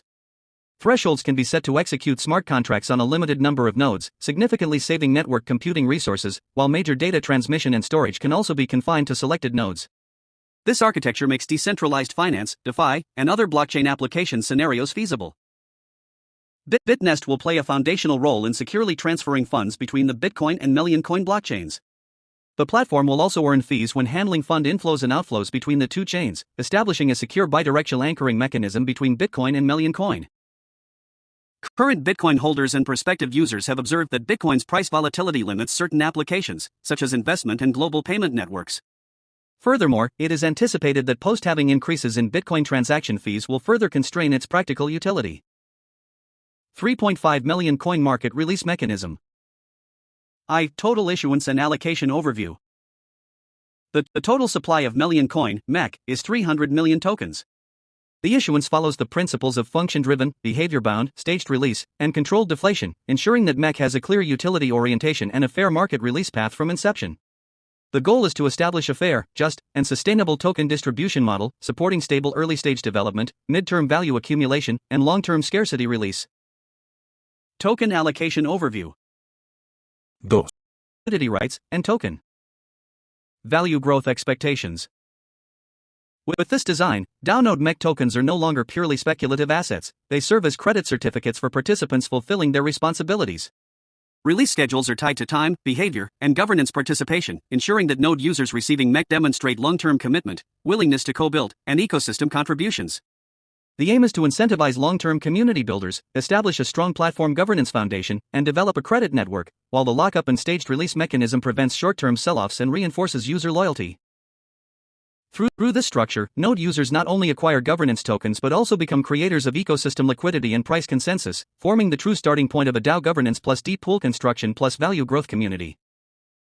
Thresholds can be set to execute smart contracts on a limited number of nodes, significantly saving network computing resources, while major data transmission and storage can also be confined to selected nodes. This architecture makes decentralized finance, DeFi, and other blockchain application scenarios feasible. Bitnest will play a foundational role in securely transferring funds between the Bitcoin and Million Coin blockchains. The platform will also earn fees when handling fund inflows and outflows between the two chains, establishing a secure bidirectional anchoring mechanism between Bitcoin and Million Coin. Current Bitcoin holders and prospective users have observed that Bitcoin's price volatility limits certain applications, such as investment and global payment networks. Furthermore, it is anticipated that post-halving increases in Bitcoin transaction fees will further constrain its practical utility. 3.5 million coin market release mechanism. Total issuance and allocation overview. The total supply of Million Coin (MEC) is 300 million tokens. The issuance follows the principles of function-driven, behavior-bound, staged release, and controlled deflation, ensuring that MEC has a clear utility orientation and a fair market release path from inception. The goal is to establish a fair, just, and sustainable token distribution model, supporting stable early-stage development, mid-term value accumulation, and long-term scarcity release. Token allocation overview. 2. Liquidity rights and token value growth expectations. With this design, DAO-node MEC tokens are no longer purely speculative assets, they serve as credit certificates for participants fulfilling their responsibilities. Release schedules are tied to time, behavior, and governance participation, ensuring that node users receiving MEC demonstrate long-term commitment, willingness to co-build, and ecosystem contributions. The aim is to incentivize long-term community builders, establish a strong platform governance foundation, and develop a credit network, while the lockup and staged release mechanism prevents short-term sell-offs and reinforces user loyalty. Through this structure, node users not only acquire governance tokens but also become creators of ecosystem liquidity and price consensus, forming the true starting point of a DAO governance plus deep pool construction plus value growth community.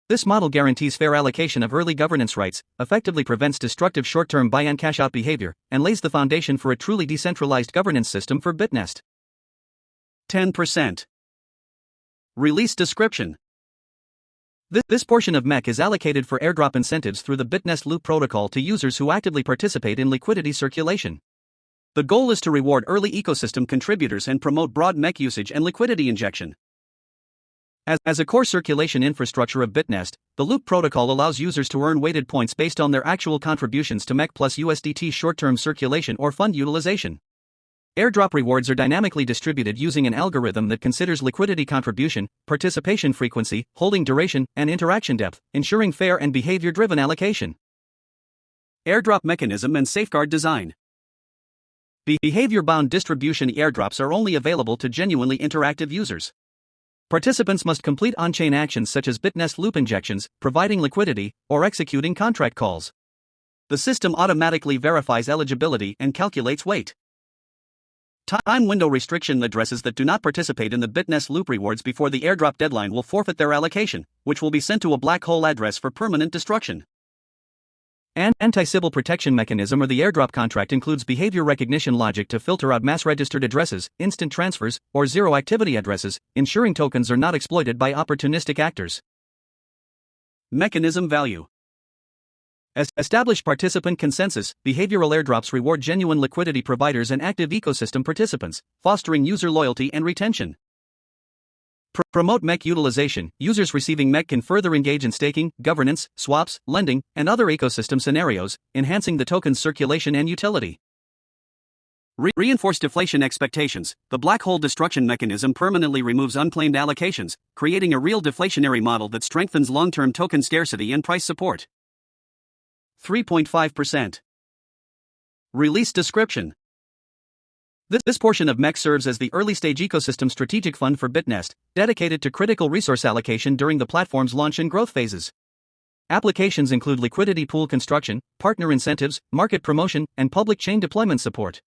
This model guarantees fair allocation of early governance rights, effectively prevents destructive short-term buy and cash-out behavior, and lays the foundation for a truly decentralized governance system for Bitnest. 10%. Release description. This portion of MEC is allocated for airdrop incentives through the Bitnest Loop protocol to users who actively participate in liquidity circulation. The goal is to reward early ecosystem contributors and promote broad MEC usage and liquidity injection. As a core circulation infrastructure of Bitnest, the Loop protocol allows users to earn weighted points based on their actual contributions to MEC plus USDT short-term circulation or fund utilization. Airdrop rewards are dynamically distributed using an algorithm that considers liquidity contribution, participation frequency, holding duration, and interaction depth, ensuring fair and behavior-driven allocation. Airdrop mechanism and safeguard design. Behavior-bound distribution airdrops are only available to genuinely interactive users. Participants must complete on-chain actions such as Bitnest Loop injections, providing liquidity, or executing contract calls. The system automatically verifies eligibility and calculates weight. Time window restriction addresses that do not participate in the Bitnest Loop rewards before the airdrop deadline will forfeit their allocation, which will be sent to a black hole address for permanent destruction. An anti-Sybil protection mechanism or the airdrop contract includes behavior recognition logic to filter out mass-registered addresses, instant transfers, or zero-activity addresses, ensuring tokens are not exploited by opportunistic actors. Mechanism value. As established participant consensus, behavioral airdrops reward genuine liquidity providers and active ecosystem participants, fostering user loyalty and retention. Promote MEC utilization. Users receiving MEC can further engage in staking, governance, swaps, lending, and other ecosystem scenarios, enhancing the token's circulation and utility. Reinforce deflation expectations. The black hole destruction mechanism permanently removes unclaimed allocations, creating a real deflationary model that strengthens long-term token scarcity and price support. 3.5%. Release description. This portion of MEC serves as the early-stage ecosystem strategic fund for Bitnest, dedicated to critical resource allocation during the platform's launch and growth phases. Applications include liquidity pool construction, partner incentives, market promotion, and public chain deployment support.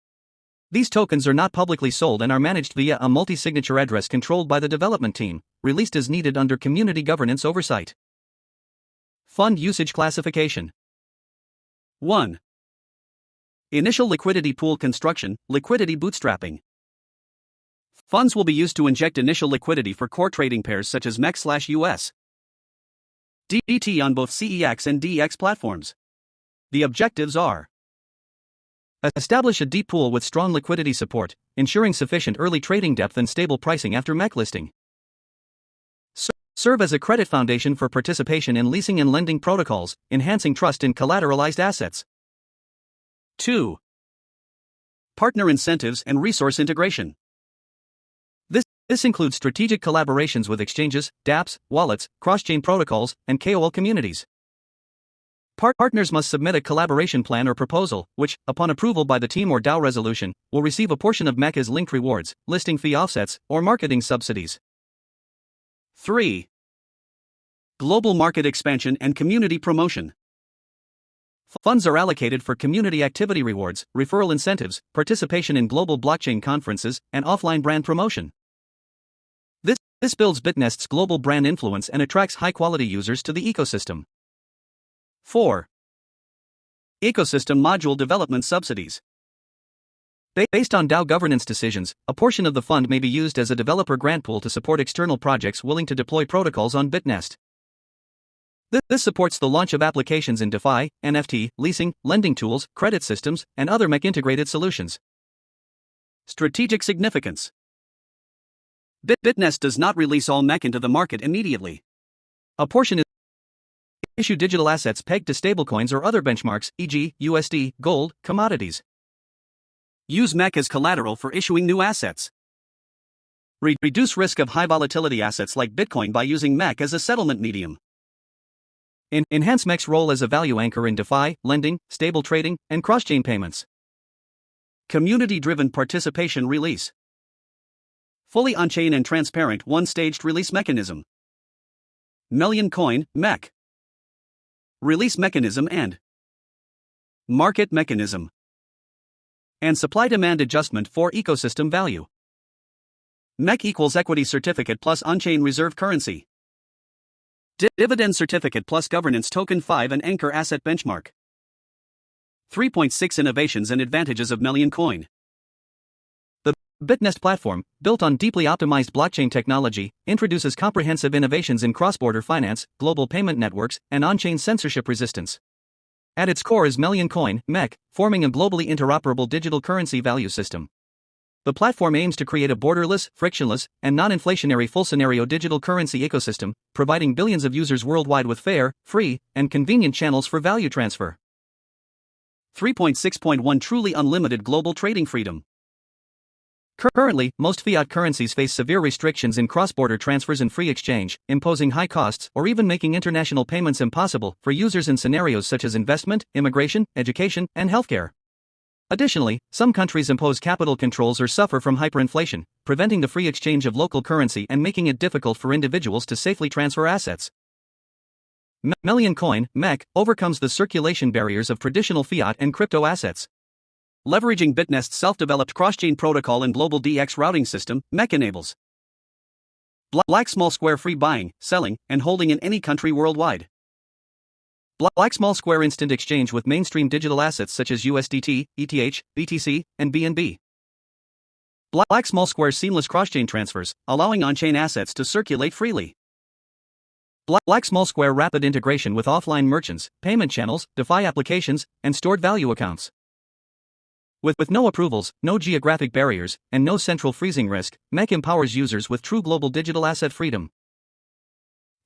These tokens are not publicly sold and are managed via a multi-signature address controlled by the development team, released as needed under community governance oversight. Fund usage classification. 1. Initial liquidity pool construction, liquidity bootstrapping. Funds will be used to inject initial liquidity for core trading pairs such as MEC/US DT on both CEX and DEX platforms. The objectives are: establish a deep pool with strong liquidity support, ensuring sufficient early trading depth and stable pricing after MEC listing. Serve as a credit foundation for participation in leasing and lending protocols, enhancing trust in collateralized assets. 2. Partner incentives and resource integration. This includes strategic collaborations with exchanges, dApps, wallets, cross-chain protocols, and KOL communities. Partners must submit a collaboration plan or proposal, which, upon approval by the team or DAO resolution, will receive a portion of MEC as linked rewards, listing fee offsets, or marketing subsidies. 3. Global market expansion and community promotion. Funds are allocated for community activity rewards, referral incentives, participation in global blockchain conferences, and offline brand promotion. This builds Bitnest's global brand influence and attracts high-quality users to the ecosystem. 4. Ecosystem module development subsidies. Based on DAO governance decisions, a portion of the fund may be used as a developer grant pool to support external projects willing to deploy protocols on Bitnest. This supports the launch of applications in DeFi, NFT, leasing, lending tools, credit systems, and other MEC integrated solutions. Strategic significance. Bitnest does not release all MEC into the market immediately. A portion is issue digital assets pegged to stablecoins or other benchmarks, e.g., USD, gold, commodities. Use MEC as collateral for issuing new assets. Reduce risk of high volatility assets like Bitcoin by using MEC as a settlement medium. Enhance MEC's role as a value anchor in DeFi, lending, stable trading, and cross-chain payments. Community-driven participation release. Fully on-chain and transparent one-staged release mechanism. Million coin, MEC. Release mechanism and market mechanism. And supply-demand adjustment for ecosystem value. MEC equals equity certificate plus on-chain reserve currency. Dividend certificate plus governance token 5 and anchor asset benchmark. 3.6 Innovations and advantages of Million coin. The Bitnest platform, built on deeply optimized blockchain technology, introduces comprehensive innovations in cross-border finance, global payment networks, and on-chain censorship resistance. At its core is Million coin, MEC, forming a globally interoperable digital currency value system. The platform aims to create a borderless, frictionless, and non-inflationary full-scenario digital currency ecosystem, providing billions of users worldwide with fair, free, and convenient channels for value transfer. 3.6.1 Truly unlimited global trading freedom. Currently, most fiat currencies face severe restrictions in cross-border transfers and free exchange, imposing high costs or even making international payments impossible for users in scenarios such as investment, immigration, education, and healthcare. Additionally, some countries impose capital controls or suffer from hyperinflation, preventing the free exchange of local currency and making it difficult for individuals to safely transfer assets. Million coin, MEC, overcomes the circulation barriers of traditional fiat and crypto assets. Leveraging Bitnest's self-developed cross-chain protocol and global DX routing system, MEC enables black small square free buying, selling, and holding in any country worldwide. Black small square instant exchange with mainstream digital assets such as USDT, ETH, BTC, and BNB. Black small square seamless cross-chain transfers, allowing on-chain assets to circulate freely. Black small square rapid integration with offline merchants, payment channels, DeFi applications, and stored value accounts. With no approvals, no geographic barriers, and no central freezing risk, MEC empowers users with true global digital asset freedom.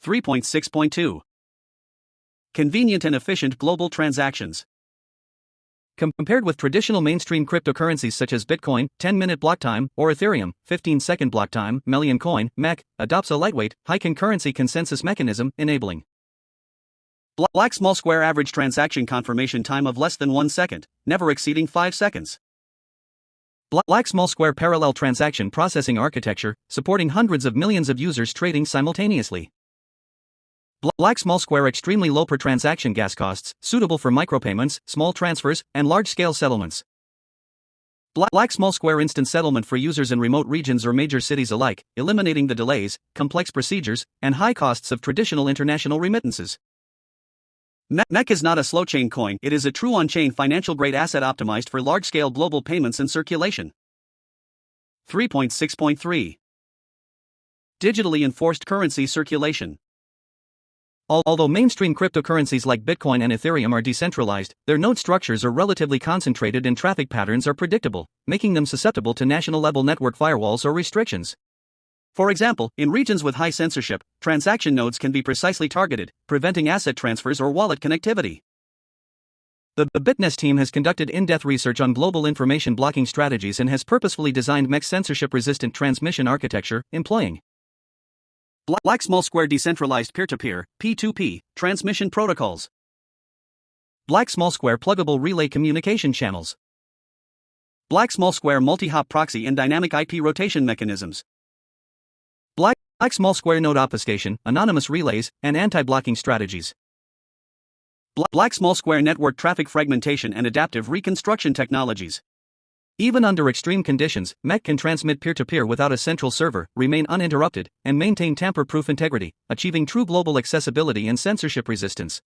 3.6.2 Convenient and efficient global transactions. Compared with traditional mainstream cryptocurrencies such as Bitcoin, 10-minute block time, or Ethereum, 15-second block time, Million coin, MEC, adopts a lightweight, high concurrency consensus mechanism, enabling black small square average transaction confirmation time of less than 1 second, never exceeding 5 seconds. Black small square parallel transaction processing architecture, supporting hundreds of millions of users trading simultaneously. Black small square extremely low per transaction gas costs, suitable for micropayments, small transfers, and large-scale settlements. Black small square instant settlement for users in remote regions or major cities alike, eliminating the delays, complex procedures, and high costs of traditional international remittances. MEC is not a slow chain coin, it is a true on-chain financial-grade asset optimized for large-scale global payments and circulation. 3.6.3 Digitally enforced currency circulation. Although mainstream cryptocurrencies like Bitcoin and Ethereum are decentralized, their node structures are relatively concentrated and traffic patterns are predictable, making them susceptible to national-level network firewalls or restrictions. For example, in regions with high censorship, transaction nodes can be precisely targeted, preventing asset transfers or wallet connectivity. The BitNest team has conducted in-depth research on global information blocking strategies and has purposefully designed MEC censorship-resistant transmission architecture, employing Black small square decentralized peer-to-peer (P2P) transmission protocols, Black small square pluggable relay communication channels, Black small square multi-hop proxy and dynamic IP rotation mechanisms, Black small square node obfuscation, anonymous relays, and anti-blocking strategies, Black small square network traffic fragmentation and adaptive reconstruction technologies. Even under extreme conditions, MEC can transmit peer-to-peer without a central server, remain uninterrupted, and maintain tamper-proof integrity, achieving true global accessibility and censorship resistance.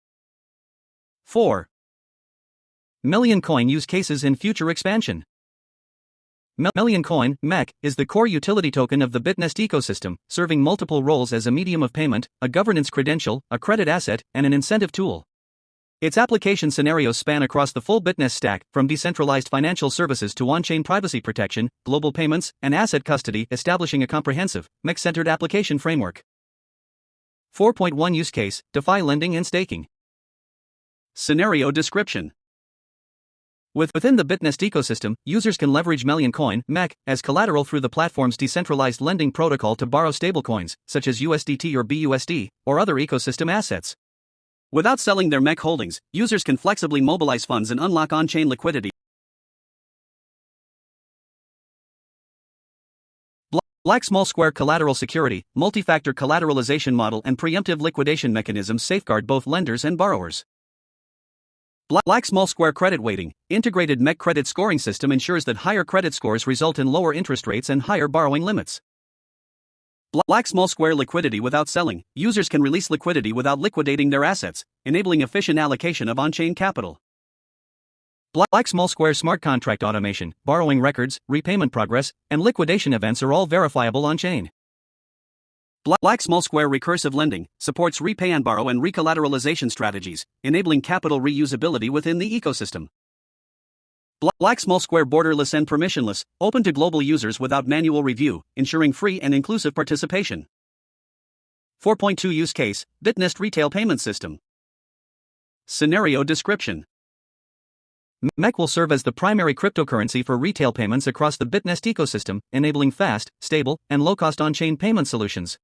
4. Million coin use cases in future expansion. Million coin (MEC) is the core utility token of the BitNest ecosystem, serving multiple roles as a medium of payment, a governance credential, a credit asset, and an incentive tool. Its application scenarios span across the full BitNest stack, from decentralized financial services to on-chain privacy protection, global payments, and asset custody, establishing a comprehensive, MEC-centered application framework. 4.1 Use case: DeFi lending and staking. Scenario description. Within the BitNest ecosystem, users can leverage Million coin (MEC) as collateral through the platform's decentralized lending protocol to borrow stablecoins, such as USDT or BUSD, or other ecosystem assets. Without selling their MEC holdings, users can flexibly mobilize funds and unlock on-chain liquidity. Black small square collateral security, multi-factor collateralization model and preemptive liquidation mechanisms safeguard both lenders and borrowers. Black small square credit weighting, integrated MEC credit scoring system ensures that higher credit scores result in lower interest rates and higher borrowing limits. Black small square liquidity without selling, users can release liquidity without liquidating their assets, enabling efficient allocation of on-chain capital. Black small square smart contract automation, borrowing records, repayment progress, and liquidation events are all verifiable on-chain. Black small square recursive lending supports repay and borrow and recollateralization strategies, enabling capital reusability within the ecosystem. Black small square borderless and permissionless, open to global users without manual review, ensuring free and inclusive participation. 4.2 Use case: BitNest retail payment system. Scenario description. MEC will serve as the primary cryptocurrency for retail payments across the BitNest ecosystem, enabling fast, stable, and low-cost on-chain payment solutions.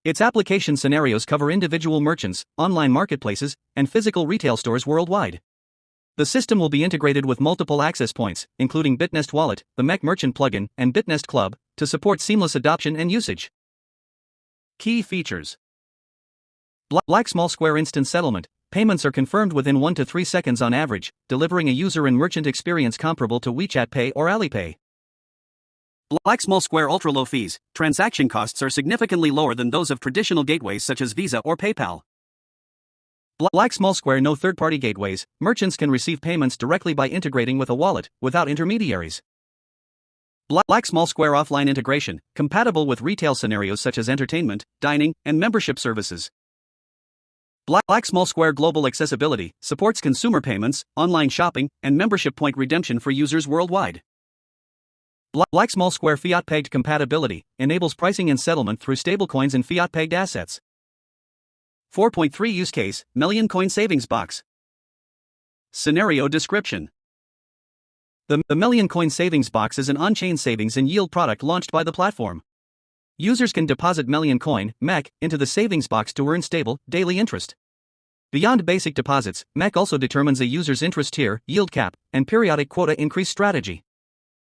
Its application scenarios cover individual merchants, online marketplaces, and physical retail stores worldwide. The system will be integrated with multiple access points, including BitNest Wallet, the MEC Merchant plugin, and BitNest Club, to support seamless adoption and usage. Key features. Black small square instant settlement. Payments are confirmed within 1 to 3 seconds on average, delivering a user and merchant experience comparable to WeChat Pay or Alipay. Black small square ultra-low fees. Transaction costs are significantly lower than those of traditional gateways such as Visa or PayPal. Black small square no third-party gateways. Merchants can receive payments directly by integrating with a wallet, without intermediaries. Black small square offline integration, compatible with retail scenarios such as entertainment, dining, and membership services. Black small square global accessibility, supports consumer payments, online shopping, and membership point redemption for users worldwide. Black small square fiat-pegged compatibility, enables pricing and settlement through stablecoins and fiat-pegged assets. 4.3 Use case: Million coin savings box. Scenario description. The Million coin savings box is an on-chain savings and yield product launched by the platform. Users can deposit Million coin (MEC) into the savings box to earn stable, daily interest. Beyond basic deposits, MEC also determines a user's interest tier, yield cap, and periodic quota increase strategy.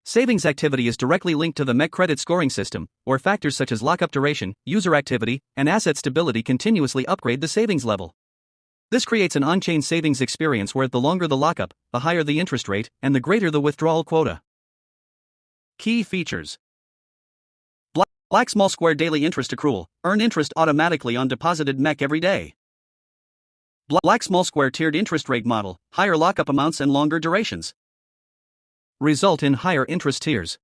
Savings activity is directly linked to the MEC credit scoring system, where factors such as lockup duration, user activity, and asset stability continuously upgrade the savings level. This creates an on-chain savings experience where the longer the lockup, the higher the interest rate, and the greater the withdrawal quota. Key features. Black small square daily interest accrual, earn interest automatically on deposited MEC every day. Black small square tiered interest rate model, higher lockup amounts and longer durations result in higher interest tiers.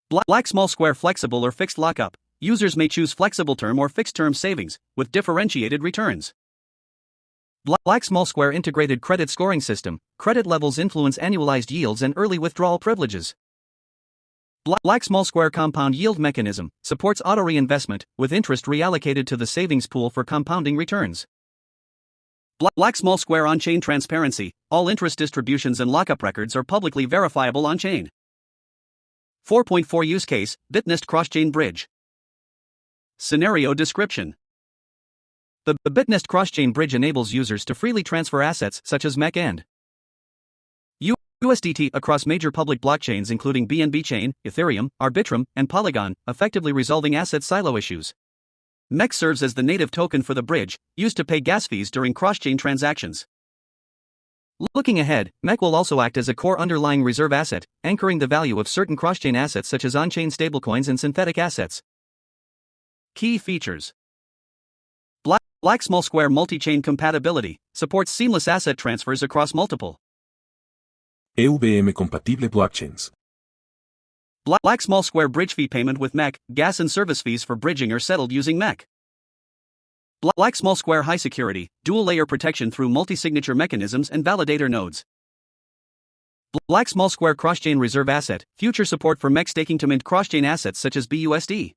Black small square flexible or fixed lockup, users may choose flexible term or fixed term savings, with differentiated returns. Black small square integrated credit scoring system, credit levels influence annualized yields and early withdrawal privileges. Black small square compound yield mechanism, supports auto reinvestment, with interest reallocated to the savings pool for compounding returns. Black small square on-chain transparency, all interest distributions and lockup records are publicly verifiable on-chain. 4.4 Use case, Bitnest cross-chain bridge. Scenario description. The Bitnest cross-chain bridge enables users to freely transfer assets such as MEC and USDT across major public blockchains including BNB Chain, Ethereum, Arbitrum, and Polygon, effectively resolving asset silo issues. MEC serves as the native token for the bridge, used to pay gas fees during cross-chain transactions. Looking ahead, MEC will also act as a core underlying reserve asset, anchoring the value of certain cross-chain assets such as on-chain stablecoins and synthetic assets. Key features. Black small square multi-chain compatibility, supports seamless asset transfers across multiple EVM compatible blockchains. Black small square bridge fee payment with MEC, gas and service fees for bridging are settled using MEC. Black small square high security, dual layer protection through multi-signature mechanisms and validator nodes. Black small square cross-chain reserve asset, future support for MEC staking to mint cross-chain assets such as BUSD.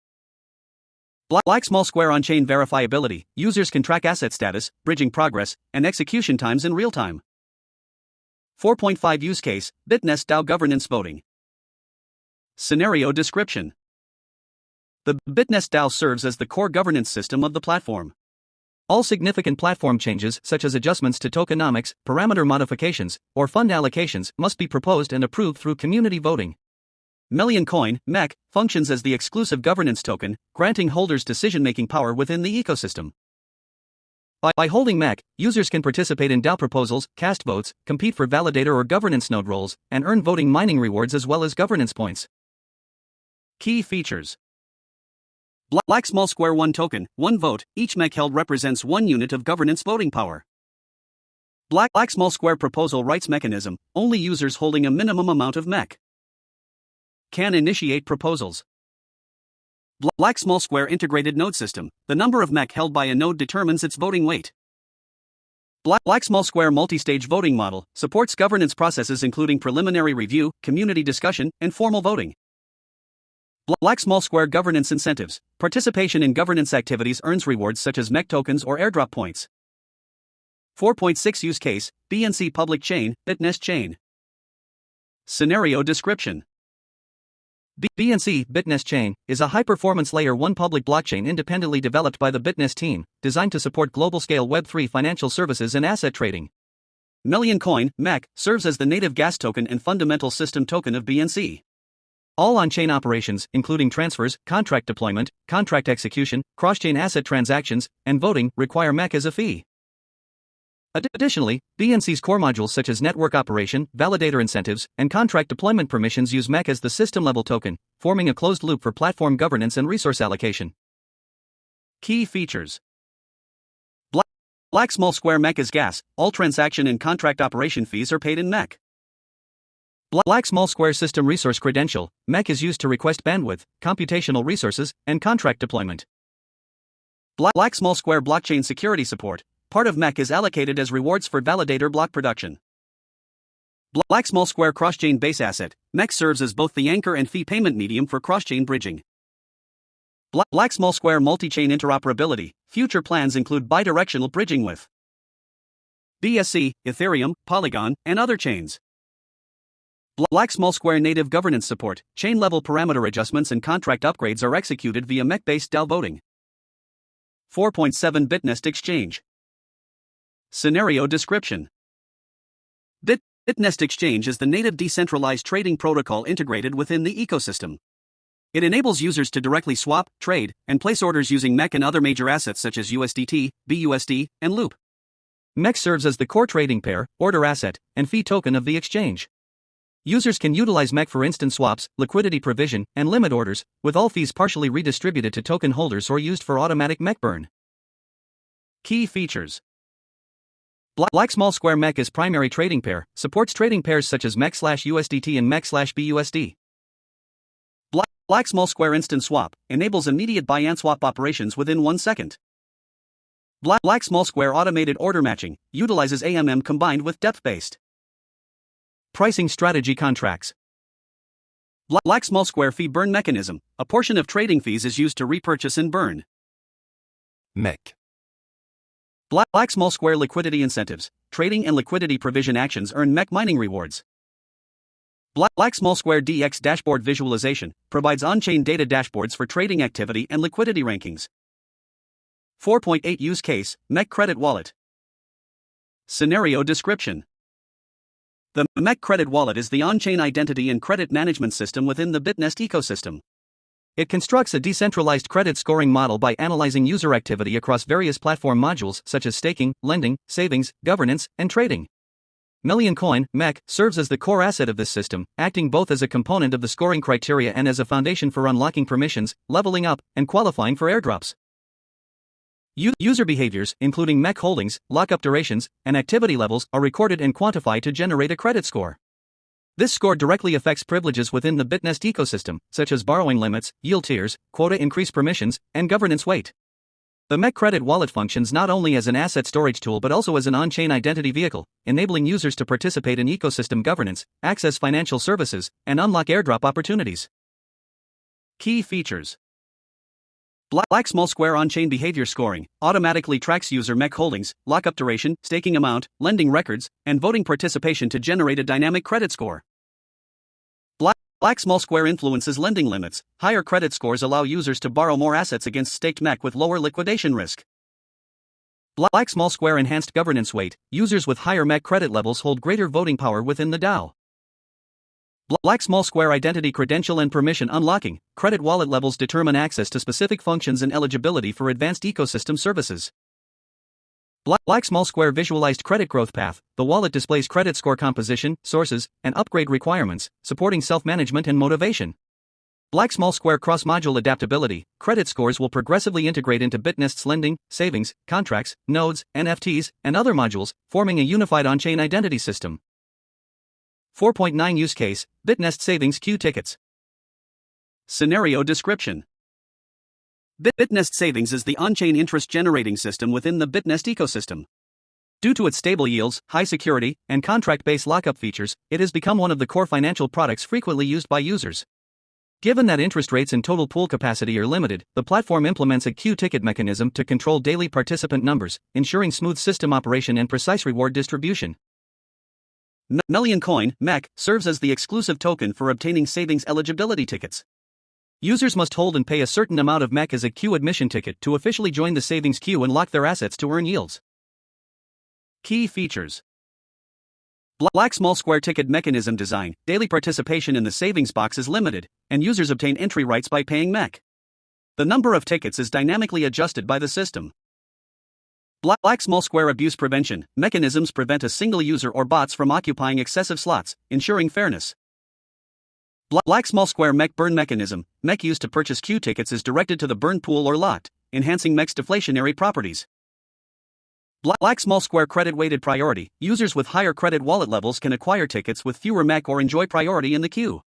Black small square on-chain verifiability, users can track asset status, bridging progress, and execution times in real time. 4.5 Use case, Bitnest DAO governance voting. Scenario description. The Bitnest DAO serves as the core governance system of the platform. All significant platform changes such as adjustments to tokenomics, parameter modifications, or fund allocations must be proposed and approved through community voting. Coin, MEC, functions as the exclusive governance token, granting holders decision-making power within the ecosystem. By holding MEC, users can participate in DAO proposals, cast votes, compete for validator or governance node roles, and earn voting mining rewards as well as governance points. Key features. Black small square 1 token, 1 vote, each MEC held represents 1 unit of governance voting power. Black small square proposal rights mechanism, only users holding a minimum amount of MEC can initiate proposals. Black small square integrated node system, the number of MEC held by a node determines its voting weight. Black small square multi-stage voting model, supports governance processes including preliminary review, community discussion, and formal voting. Black small square governance incentives, participation in governance activities earns rewards such as MEC tokens or airdrop points. 4.6 Use case, BNC public chain, Bitnest chain. Scenario description. BNC Bitnest Chain is a high-performance Layer 1 public blockchain independently developed by the Bitnest team, designed to support global-scale Web3 financial services and asset trading. Coin, MEC, serves as the native gas token and fundamental system token of BNC. All on-chain operations, including transfers, contract deployment, contract execution, cross-chain asset transactions, and voting, require MEC as a fee. Additionally, BNC's core modules such as network operation, validator incentives, and contract deployment permissions use MEC as the system-level token, forming a closed loop for platform governance and resource allocation. Key features. Black small square MEC is gas, all transaction and contract operation fees are paid in MEC. Black small square system resource credential, MEC is used to request bandwidth, computational resources, and contract deployment. Black small square blockchain security support, part of MEC is allocated as rewards for validator block production. Black small square cross-chain base asset, MEC serves as both the anchor and fee payment medium for cross-chain bridging. Black small square multi-chain interoperability, future plans include bidirectional bridging with BSC, Ethereum, Polygon, and other chains. Black small square native governance support, chain-level parameter adjustments and contract upgrades are executed via MEC-based DAO voting. 4.7 Bitnest Exchange. Scenario description. Bitnest Exchange is the native decentralized trading protocol integrated within the ecosystem. It enables users to directly swap, trade, and place orders using MEC and other major assets such as USDT, BUSD, and Loop. MEC serves as the core trading pair, order asset, and fee token of the exchange. Users can utilize MEC for instant swaps, liquidity provision, and limit orders, with all fees partially redistributed to token holders or used for automatic MEC burn. Key features. Black small square MEC is primary trading pair, supports trading pairs such as MEC/USDT and MEC/BUSD. Black small square instant swap enables immediate buy and swap operations within 1 second. Black small square automated order matching utilizes AMM combined with depth-based pricing strategy contracts. Black small square fee burn mechanism, a portion of trading fees is used to repurchase and burn MEC. Black small square liquidity incentives. Trading and liquidity provision actions earn MEC mining rewards. Black small square DX dashboard visualization provides on-chain data dashboards for trading activity and liquidity rankings. 4.8 Use case, MEC credit wallet. Scenario description. The MEC credit wallet is the on-chain identity and credit management system within the Bitnest ecosystem. It constructs a decentralized credit scoring model by analyzing user activity across various platform modules such as staking, lending, savings, governance, and trading. Coin MEC serves as the core asset of this system, acting both as a component of the scoring criteria and as a foundation for unlocking permissions, leveling up, and qualifying for airdrops. User behaviors, including MEC holdings, lockup durations, and activity levels, are recorded and quantified to generate a credit score. This score directly affects privileges within the Bitnest ecosystem, such as borrowing limits, yield tiers, quota increase permissions, and governance weight. The MEC credit wallet functions not only as an asset storage tool but also as an on-chain identity vehicle, enabling users to participate in ecosystem governance, access financial services, and unlock airdrop opportunities. Key features. Black small square on-chain behavior scoring automatically tracks user MEC holdings, lockup duration, staking amount, lending records, and voting participation to generate a dynamic credit score. Black small square influences lending limits. Higher credit scores allow users to borrow more assets against staked MEC with lower liquidation risk. Black small square enhanced governance weight. Users with higher MEC credit levels hold greater voting power within the DAO. Black small square identity credential and permission unlocking. Credit wallet levels determine access to specific functions and eligibility for advanced ecosystem services. Black small square visualized credit growth path. The wallet displays credit score composition, sources, and upgrade requirements, supporting self-management and motivation. Black small square cross-module adaptability. Credit scores will progressively integrate into Bitnest's lending, savings, contracts, nodes, NFTs, and other modules, forming a unified on-chain identity system. 4.9 Use case, Bitnest Savings Queue Tickets. Scenario description. Bitnest Savings is the on-chain interest-generating system within the Bitnest ecosystem. Due to its stable yields, high security, and contract-based lockup features, it has become one of the core financial products frequently used by users. Given that interest rates and total pool capacity are limited, the platform implements a queue ticket mechanism to control daily participant numbers, ensuring smooth system operation and precise reward distribution. Coin MEC serves as the exclusive token for obtaining savings eligibility tickets. Users must hold and pay a certain amount of MEC as a queue admission ticket to officially join the savings queue and lock their assets to earn yields. Key features. Black small square ticket mechanism design. Daily participation in the savings box is limited, and users obtain entry rights by paying MEC. The number of tickets is dynamically adjusted by the system. Black small square abuse prevention. Mechanisms prevent a single user or bots from occupying excessive slots, ensuring fairness. Black small square MEC burn mechanism. MEC used to purchase queue tickets is directed to the burn pool or lot, enhancing MEC's deflationary properties. Black small square credit weighted priority. Users with higher credit wallet levels can acquire tickets with fewer MEC or enjoy priority in the queue.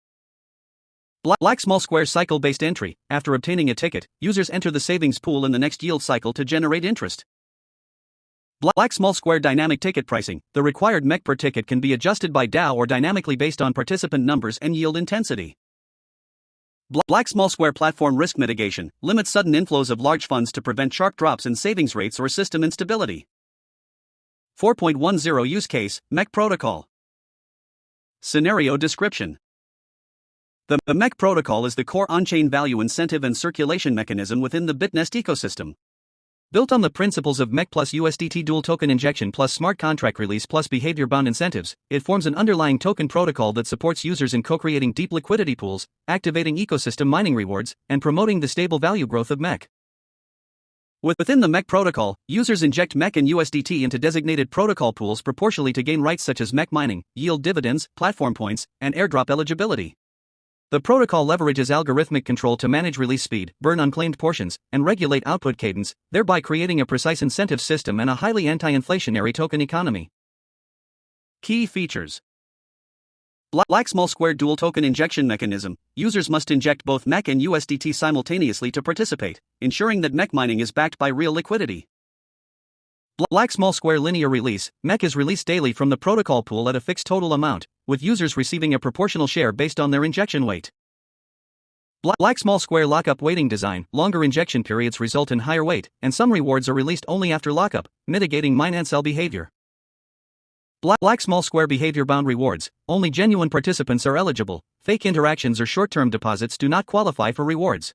Black small square cycle based entry. After obtaining a ticket, users enter the savings pool in the next yield cycle to generate interest. Black small square dynamic ticket pricing. The required MEC per ticket can be adjusted by DAO or dynamically based on participant numbers and yield intensity. Black small square platform risk mitigation. Limits sudden inflows of large funds to prevent sharp drops in savings rates or system instability. 4.10 Use case, MEC protocol. Scenario description. The MEC protocol is the core on-chain value incentive and circulation mechanism within the Bitnest ecosystem. Built on the principles of MEC plus USDT dual token injection plus smart contract release plus behavior-bound incentives, it forms an underlying token protocol that supports users in co-creating deep liquidity pools, activating ecosystem mining rewards, and promoting the stable value growth of MEC. Within the MEC protocol, users inject MEC and USDT into designated protocol pools proportionally to gain rights such as MEC mining, yield dividends, platform points, and airdrop eligibility. The protocol leverages algorithmic control to manage release speed, burn unclaimed portions, and regulate output cadence, thereby creating a precise incentive system and a highly anti-inflationary token economy. Key features. Black small square dual token injection mechanism. Users must inject both MEC and USDT simultaneously to participate, ensuring that MEC mining is backed by real liquidity. Black small square linear release. MEC is released daily from the protocol pool at a fixed total amount, with users receiving a proportional share based on their injection weight. Black small square lockup waiting design. Longer injection periods result in higher weight, and some rewards are released only after lockup, mitigating mine and sell behavior. Black small square behavior bound rewards. Only genuine participants are eligible. Fake interactions or short-term deposits do not qualify for rewards.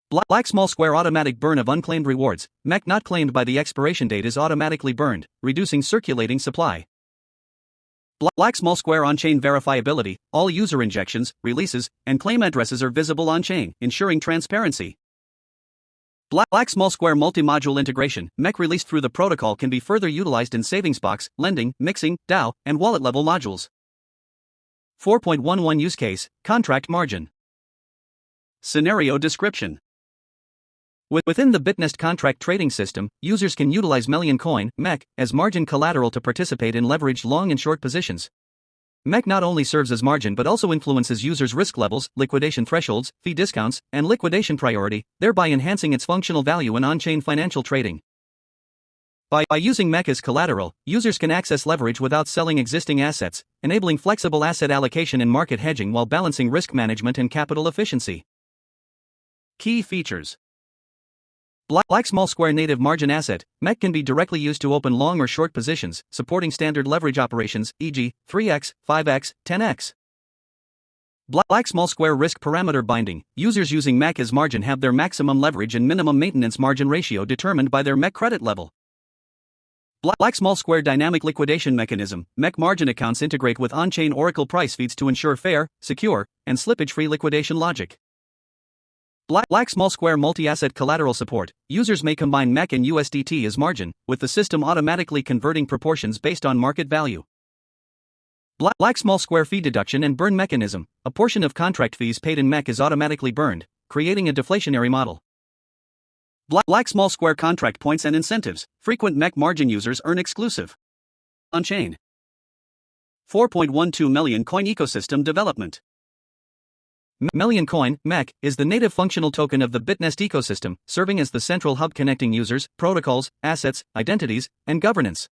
Black small square automatic burn of unclaimed rewards. MEC not claimed by the expiration date is automatically burned, reducing circulating supply. Black small square on-chain verifiability. All user injections, releases, and claim addresses are visible on-chain, ensuring transparency. Black small square multi-module integration. MEC released through the protocol can be further utilized in savings box, lending, mixing, DAO, and wallet-level modules. 4.11 Use case, contract margin. Scenario description. Within the BitNest contract trading system, users can utilize Million Coin (MEC) as margin collateral to participate in leveraged long and short positions. MEC not only serves as margin but also influences users' risk levels, liquidation thresholds, fee discounts, and liquidation priority, thereby enhancing its functional value in on-chain financial trading. By using MEC as collateral, users can access leverage without selling existing assets, enabling flexible asset allocation and market hedging while balancing risk management and capital efficiency. Key features. Black small square native margin asset. MEC can be directly used to open long or short positions, supporting standard leverage operations, e.g., 3x, 5x, 10x. Black small square risk parameter binding. Users using MEC as margin have their maximum leverage and minimum maintenance margin ratio determined by their MEC credit level. Black small square dynamic liquidation mechanism. MEC margin accounts integrate with on-chain Oracle price feeds to ensure fair, secure, and slippage-free liquidation logic. Black small square multi-asset collateral support. Users may combine MEC and USDT as margin, with the system automatically converting proportions based on market value. Black small square fee deduction and burn mechanism. A portion of contract fees paid in MEC is automatically burned, creating a deflationary model. Black small square contract points and incentives. Frequent MEC margin users earn exclusive on-chain 4.12 million coin ecosystem development. Million Coin (MEC) is the native functional token of the BitNest ecosystem, serving as the central hub connecting users, protocols, assets, identities, and governance.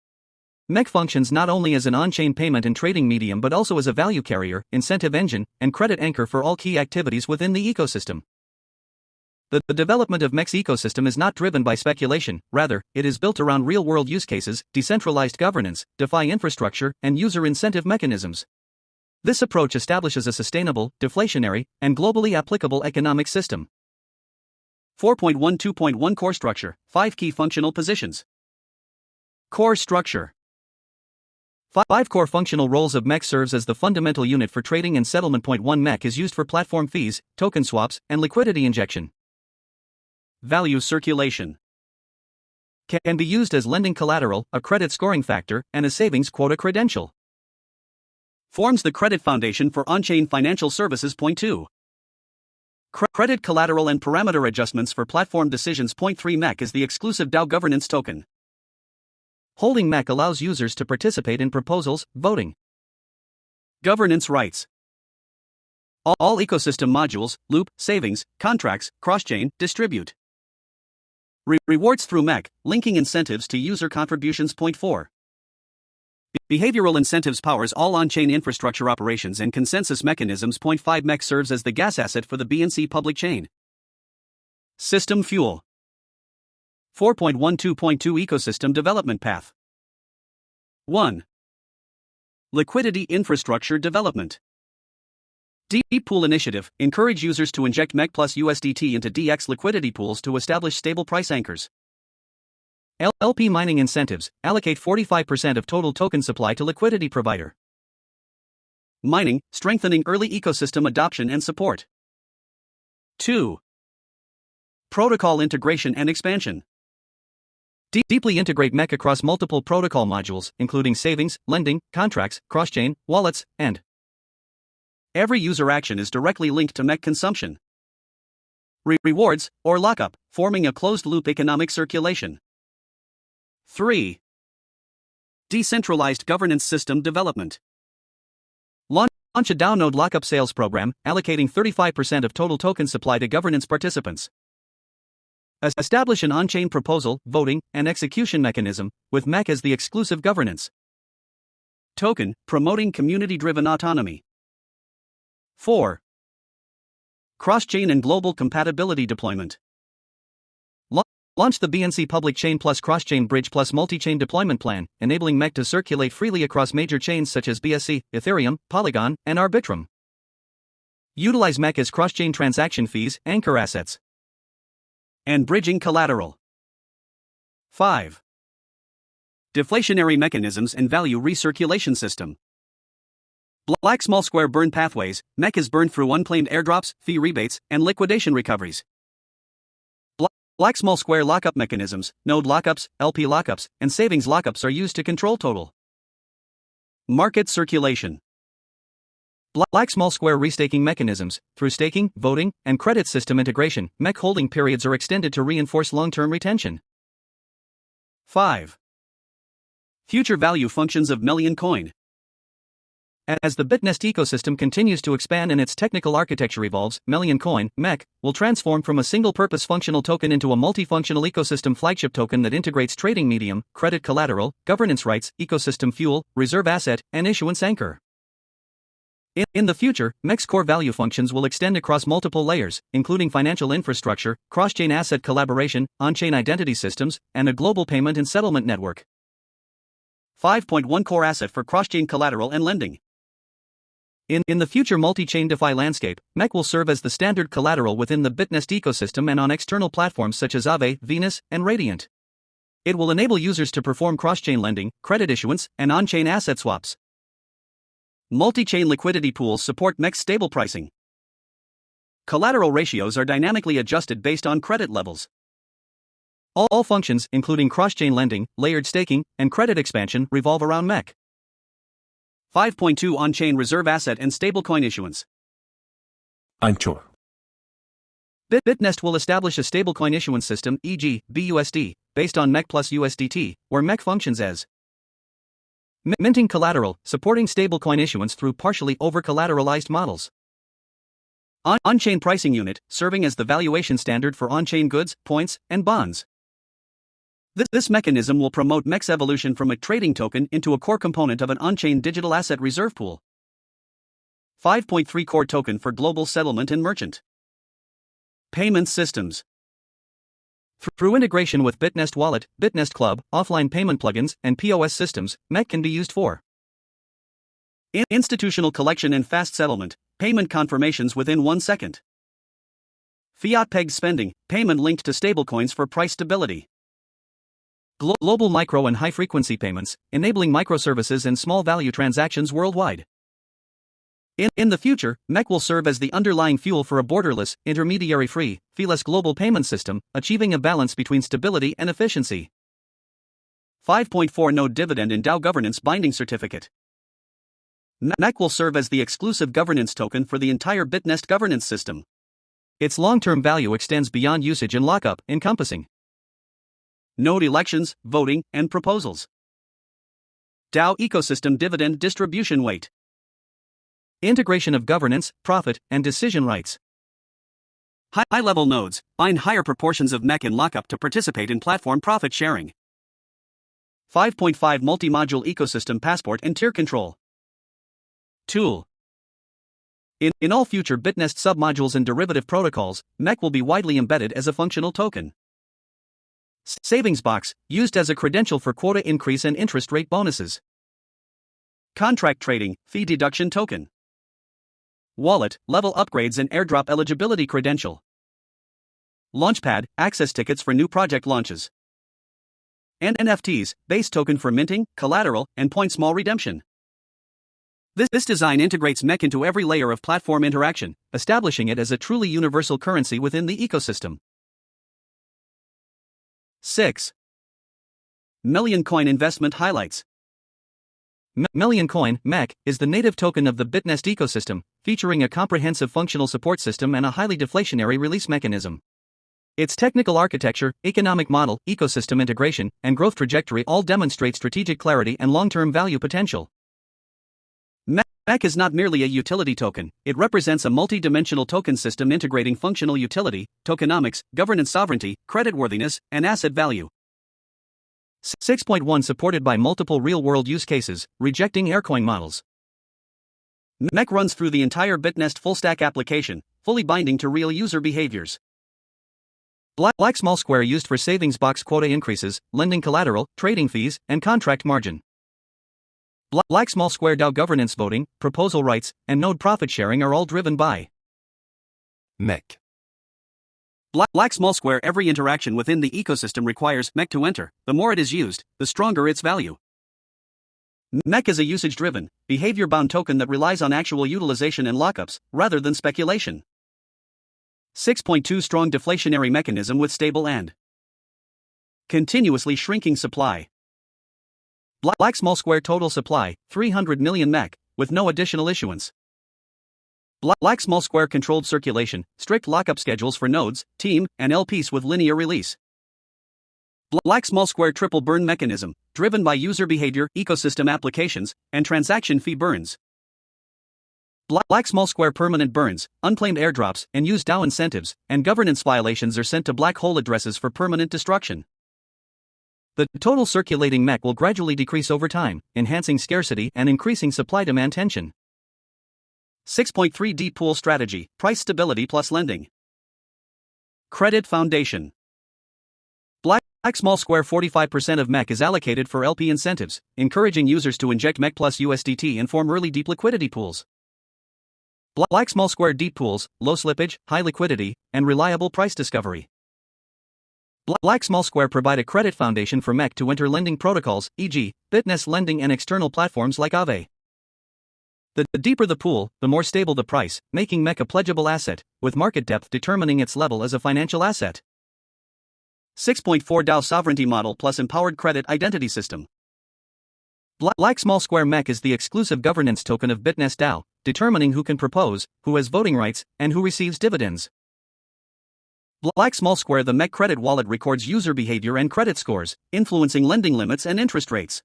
MEC functions not only as an on-chain payment and trading medium but also as a value carrier, incentive engine, and credit anchor for all key activities within the ecosystem. The development of MEC's ecosystem is not driven by speculation, rather, it is built around real-world use cases, decentralized governance, DeFi infrastructure, and user incentive mechanisms. This approach establishes a sustainable, deflationary, and globally applicable economic system. 4.12.1 Core Structure. 5 Key Functional Positions. Core Structure. 5 core functional roles of MEC serves as the fundamental unit for trading and settlement. 1 MEC is used for platform fees, token swaps, and liquidity injection. Value circulation. Can be used as lending collateral, a credit scoring factor, and a savings quota credential. Forms the credit foundation for on-chain financial services. 2. Credit collateral and parameter adjustments for platform decisions. 3 MEC is the exclusive DAO governance token. Holding MEC allows users to participate in proposals, voting. Governance rights. All ecosystem modules, loop, savings, contracts, cross-chain, distribute. Rewards through MEC, linking incentives to user contributions. 4. Behavioral incentives powers all on-chain infrastructure operations and consensus mechanisms. 5 MEC serves as the gas asset for the BNC public chain. System fuel. 4.12.2 Ecosystem development path. 1. Liquidity infrastructure development. Deep Pool Initiative. Encourage users to inject MEC plus USDT into DX liquidity pools to establish stable price anchors. LP mining incentives. Allocate 45% of total token supply to liquidity provider. Mining, strengthening early ecosystem adoption and support. 2. Protocol integration and expansion. Deeply integrate MEC across multiple protocol modules, including savings, lending, contracts, cross-chain, wallets, and every user action is directly linked to MEC consumption. Rewards, or lockup, forming a closed-loop economic circulation. 3. Decentralized governance system development. Launch a DAO node lockup sales program, allocating 35% of total token supply to governance participants. Establish an on-chain proposal, voting, and execution mechanism, with MEC as the exclusive governance. Token, promoting community-driven autonomy. 4. Cross-chain and global compatibility deployment. Launch the BNC Public Chain Plus Cross-Chain Bridge Plus Multi-Chain Deployment Plan, enabling MEC to circulate freely across major chains such as BSC, Ethereum, Polygon, and Arbitrum. Utilize MEC as cross-chain transaction fees, anchor assets, and bridging collateral. 5. Deflationary mechanisms and value recirculation system. Black small square burn pathways. MEC is burned through unclaimed airdrops, fee rebates, and liquidation recoveries. Black small square lockup mechanisms, node lockups, LP lockups, and savings lockups are used to control total market circulation. Black small square restaking mechanisms. Through staking, voting, and credit system integration, MEC holding periods are extended to reinforce long-term retention. 5. Future value functions of Melian coin. As the BitNest ecosystem continues to expand and its technical architecture evolves, Melian coin, MEC, will transform from a single-purpose functional token into a multifunctional ecosystem flagship token that integrates trading medium, credit collateral, governance rights, ecosystem fuel, reserve asset, and issuance anchor. In the future, MEC's core value functions will extend across multiple layers, including financial infrastructure, cross-chain asset collaboration, on-chain identity systems, and a global payment and settlement network. 5.1 Core asset for cross-chain collateral and lending. In the future multi-chain DeFi landscape, MEC will serve as the standard collateral within the BitNest ecosystem and on external platforms such as Aave, Venus, and Radiant. It will enable users to perform cross-chain lending, credit issuance, and on-chain asset swaps. Multi-chain liquidity pools support MEC's stable pricing. Collateral ratios are dynamically adjusted based on credit levels. All functions, including cross-chain lending, layered staking, and credit expansion, revolve around MEC. 5.2 On-chain reserve asset and stablecoin issuance. Anchor. BitNest will establish a stablecoin issuance system, e.g., BUSD, based on MEC plus USDT, where MEC functions as minting collateral, supporting stablecoin issuance through partially over-collateralized models. On-chain pricing unit, serving as the valuation standard for on-chain goods, points, and bonds. This mechanism will promote MEC's evolution from a trading token into a core component of an on-chain digital asset reserve pool. 5.3 Core token for global settlement and merchant payment systems. Through integration with BitNest Wallet, BitNest Club, offline payment plugins, and POS systems, MEC can be used for institutional collection and fast settlement, payment confirmations within 1 second. Fiat-pegged spending, payment linked to stablecoins for price stability. Global micro and high-frequency payments, enabling microservices and small-value transactions worldwide. In the future, MEC will serve as the underlying fuel for a borderless, intermediary-free, feeless global payment system, achieving a balance between stability and efficiency. 5.4 Node dividend in DAO governance binding certificate. MEC will serve as the exclusive governance token for the entire BitNest governance system. Its long-term value extends beyond usage and lockup, encompassing node elections, voting, and proposals. DAO ecosystem dividend distribution weight. Integration of governance, profit, and decision rights. High-level nodes bind higher proportions of MEC and lockup to participate in platform profit sharing. 5.5 Multi-module ecosystem passport and tier control tool. In all future BitNest submodules and derivative protocols, MEC will be widely embedded as a functional token. Savings box, used as a credential for quota increase and interest rate bonuses. Contract trading, fee deduction token. Wallet, level upgrades and airdrop eligibility credential. Launchpad, access tickets for new project launches. And NFTs, base token for minting, collateral, and point small redemption. This design integrates MEC into every layer of platform interaction, establishing it as a truly universal currency within the ecosystem. 6. Melian coin investment highlights. Melian coin, MEC, is the native token of the BitNest ecosystem, featuring a comprehensive functional support system and a highly deflationary release mechanism. Its technical architecture, economic model, ecosystem integration, and growth trajectory all demonstrate strategic clarity and long-term value potential. MEC is not merely a utility token, it represents a multi-dimensional token system integrating functional utility, tokenomics, governance sovereignty, creditworthiness, and asset value. 6.1 Supported by multiple real-world use cases, rejecting Aircoin models. MEC runs through the entire BitNest full-stack application, fully binding to real user behaviors. Black small square used for savings box quota increases, lending collateral, trading fees, and contract margin. Black small square DAO governance voting, proposal rights, and node profit sharing are all driven by MEC. Black small square. Every interaction within the ecosystem requires MEC to enter. The more it is used, the stronger its value. MEC is a usage-driven, behavior-bound token that relies on actual utilization and lockups, rather than speculation. 6.2 Strong deflationary mechanism with stable and continuously shrinking supply. Black small square total supply, 300 million MEC, with no additional issuance. Black small square controlled circulation, strict lockup schedules for nodes, team, and LPs with linear release. Black small square triple burn mechanism, driven by user behavior, ecosystem applications, and transaction fee burns. Black small square permanent burns, unclaimed airdrops, and used DAO incentives, and governance violations are sent to black hole addresses for permanent destruction. The total circulating MEC will gradually decrease over time, enhancing scarcity and increasing supply-demand tension. 6.3 Deep pool strategy, price stability plus lending. Credit foundation. Black small square 45% of MEC is allocated for LP incentives, encouraging users to inject MEC plus USDT and form early deep liquidity pools. Black small square deep pools, low slippage, high liquidity, and reliable price discovery. Black small square provide a credit foundation for MEC to enter lending protocols, e.g., Bitness lending and external platforms like Aave. The deeper the pool, the more stable the price, making MEC a pledgeable asset, with market depth determining its level as a financial asset. 6.4 DAO sovereignty model plus empowered credit identity system. Black small square MEC is the exclusive governance token of Bitness DAO, determining who can propose, who has voting rights, and who receives dividends. Black small square the MEC credit wallet records user behavior and credit scores, influencing lending limits and interest rates.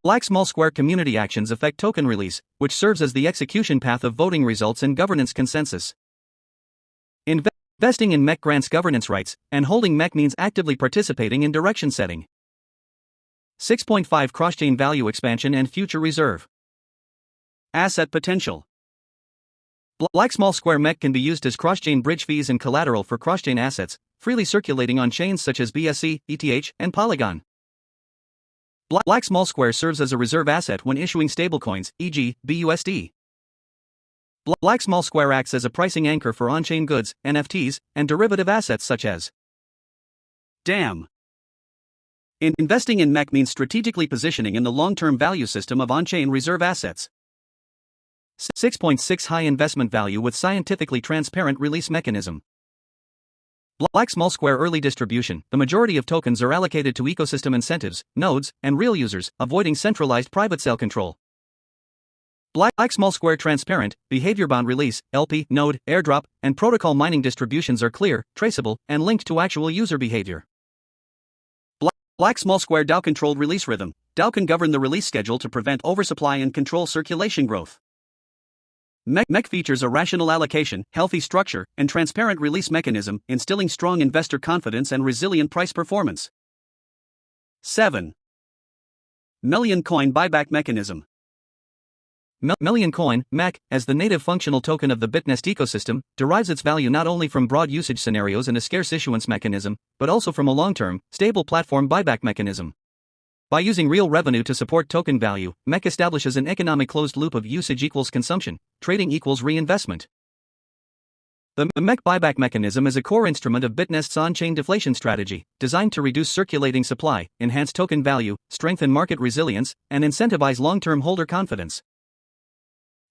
Black small square community actions affect token release, which serves as the execution path of voting results and governance consensus. Investing in MEC grants governance rights, and holding MEC means actively participating in direction setting. 6.5 Cross-chain value expansion and future reserve. Asset potential. Black small square MEC can be used as cross-chain bridge fees and collateral for cross-chain assets, freely circulating on chains such as BSC, ETH, and Polygon. Black small square serves as a reserve asset when issuing stablecoins, e.g., BUSD. Black small square acts as a pricing anchor for on-chain goods, NFTs, and derivative assets such as DAM. Investing in MEC means strategically positioning in the long-term value system of on-chain reserve assets. 6.6 High investment value with scientifically transparent release mechanism. Black small square early distribution. The majority of tokens are allocated to ecosystem incentives, nodes, and real users, avoiding centralized private sale control. Black small square transparent, behavior-bound release, LP, node, airdrop, and protocol mining distributions are clear, traceable, and linked to actual user behavior. Black small square DAO controlled release rhythm. DAO can govern the release schedule to prevent oversupply and control circulation growth. MEC features a rational allocation, healthy structure, and transparent release mechanism, instilling strong investor confidence and resilient price performance. 7. Million coin buyback mechanism. Million coin, MEC, as the native functional token of the Bitnest ecosystem, derives its value not only from broad usage scenarios and a scarce issuance mechanism, but also from a long-term, stable platform buyback mechanism. By using real revenue to support token value, MEC establishes an economic closed loop of usage equals consumption, trading equals reinvestment. The MEC buyback mechanism is a core instrument of Bitnest's on-chain deflation strategy, designed to reduce circulating supply, enhance token value, strengthen market resilience, and incentivize long-term holder confidence.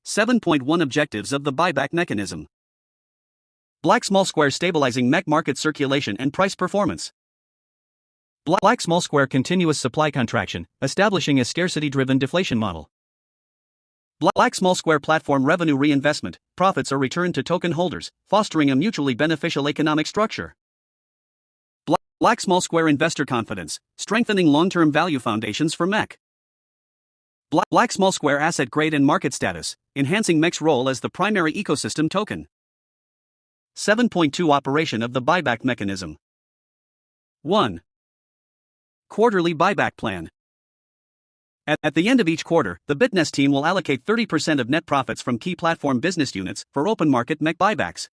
7.1 Objectives of the buyback mechanism. Black small square stabilizing MEC market circulation and price performance. Black small square continuous supply contraction, establishing a scarcity-driven deflation model. Black small square platform revenue reinvestment, profits are returned to token holders, fostering a mutually beneficial economic structure. Black small square investor confidence, strengthening long-term value foundations for MEC. Black small square asset grade and market status, enhancing MEC's role as the primary ecosystem token. 7.2 Operation of the buyback mechanism. 1. Quarterly buyback plan. At the end of each quarter, the BitNest team will allocate 30% of net profits from key platform business units for open market MEC buybacks.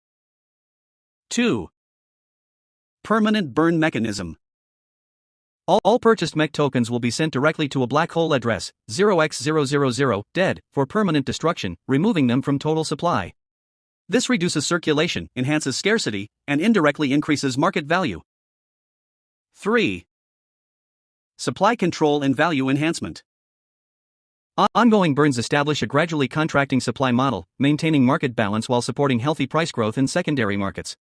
2. Permanent burn mechanism. All purchased MEC tokens will be sent directly to a black hole address, 0x000, dead, for permanent destruction, removing them from total supply. This reduces circulation, enhances scarcity, and indirectly increases market value. 3. Supply control and value enhancement. Ongoing burns establish a gradually contracting supply model, maintaining market balance while supporting healthy price growth in secondary markets.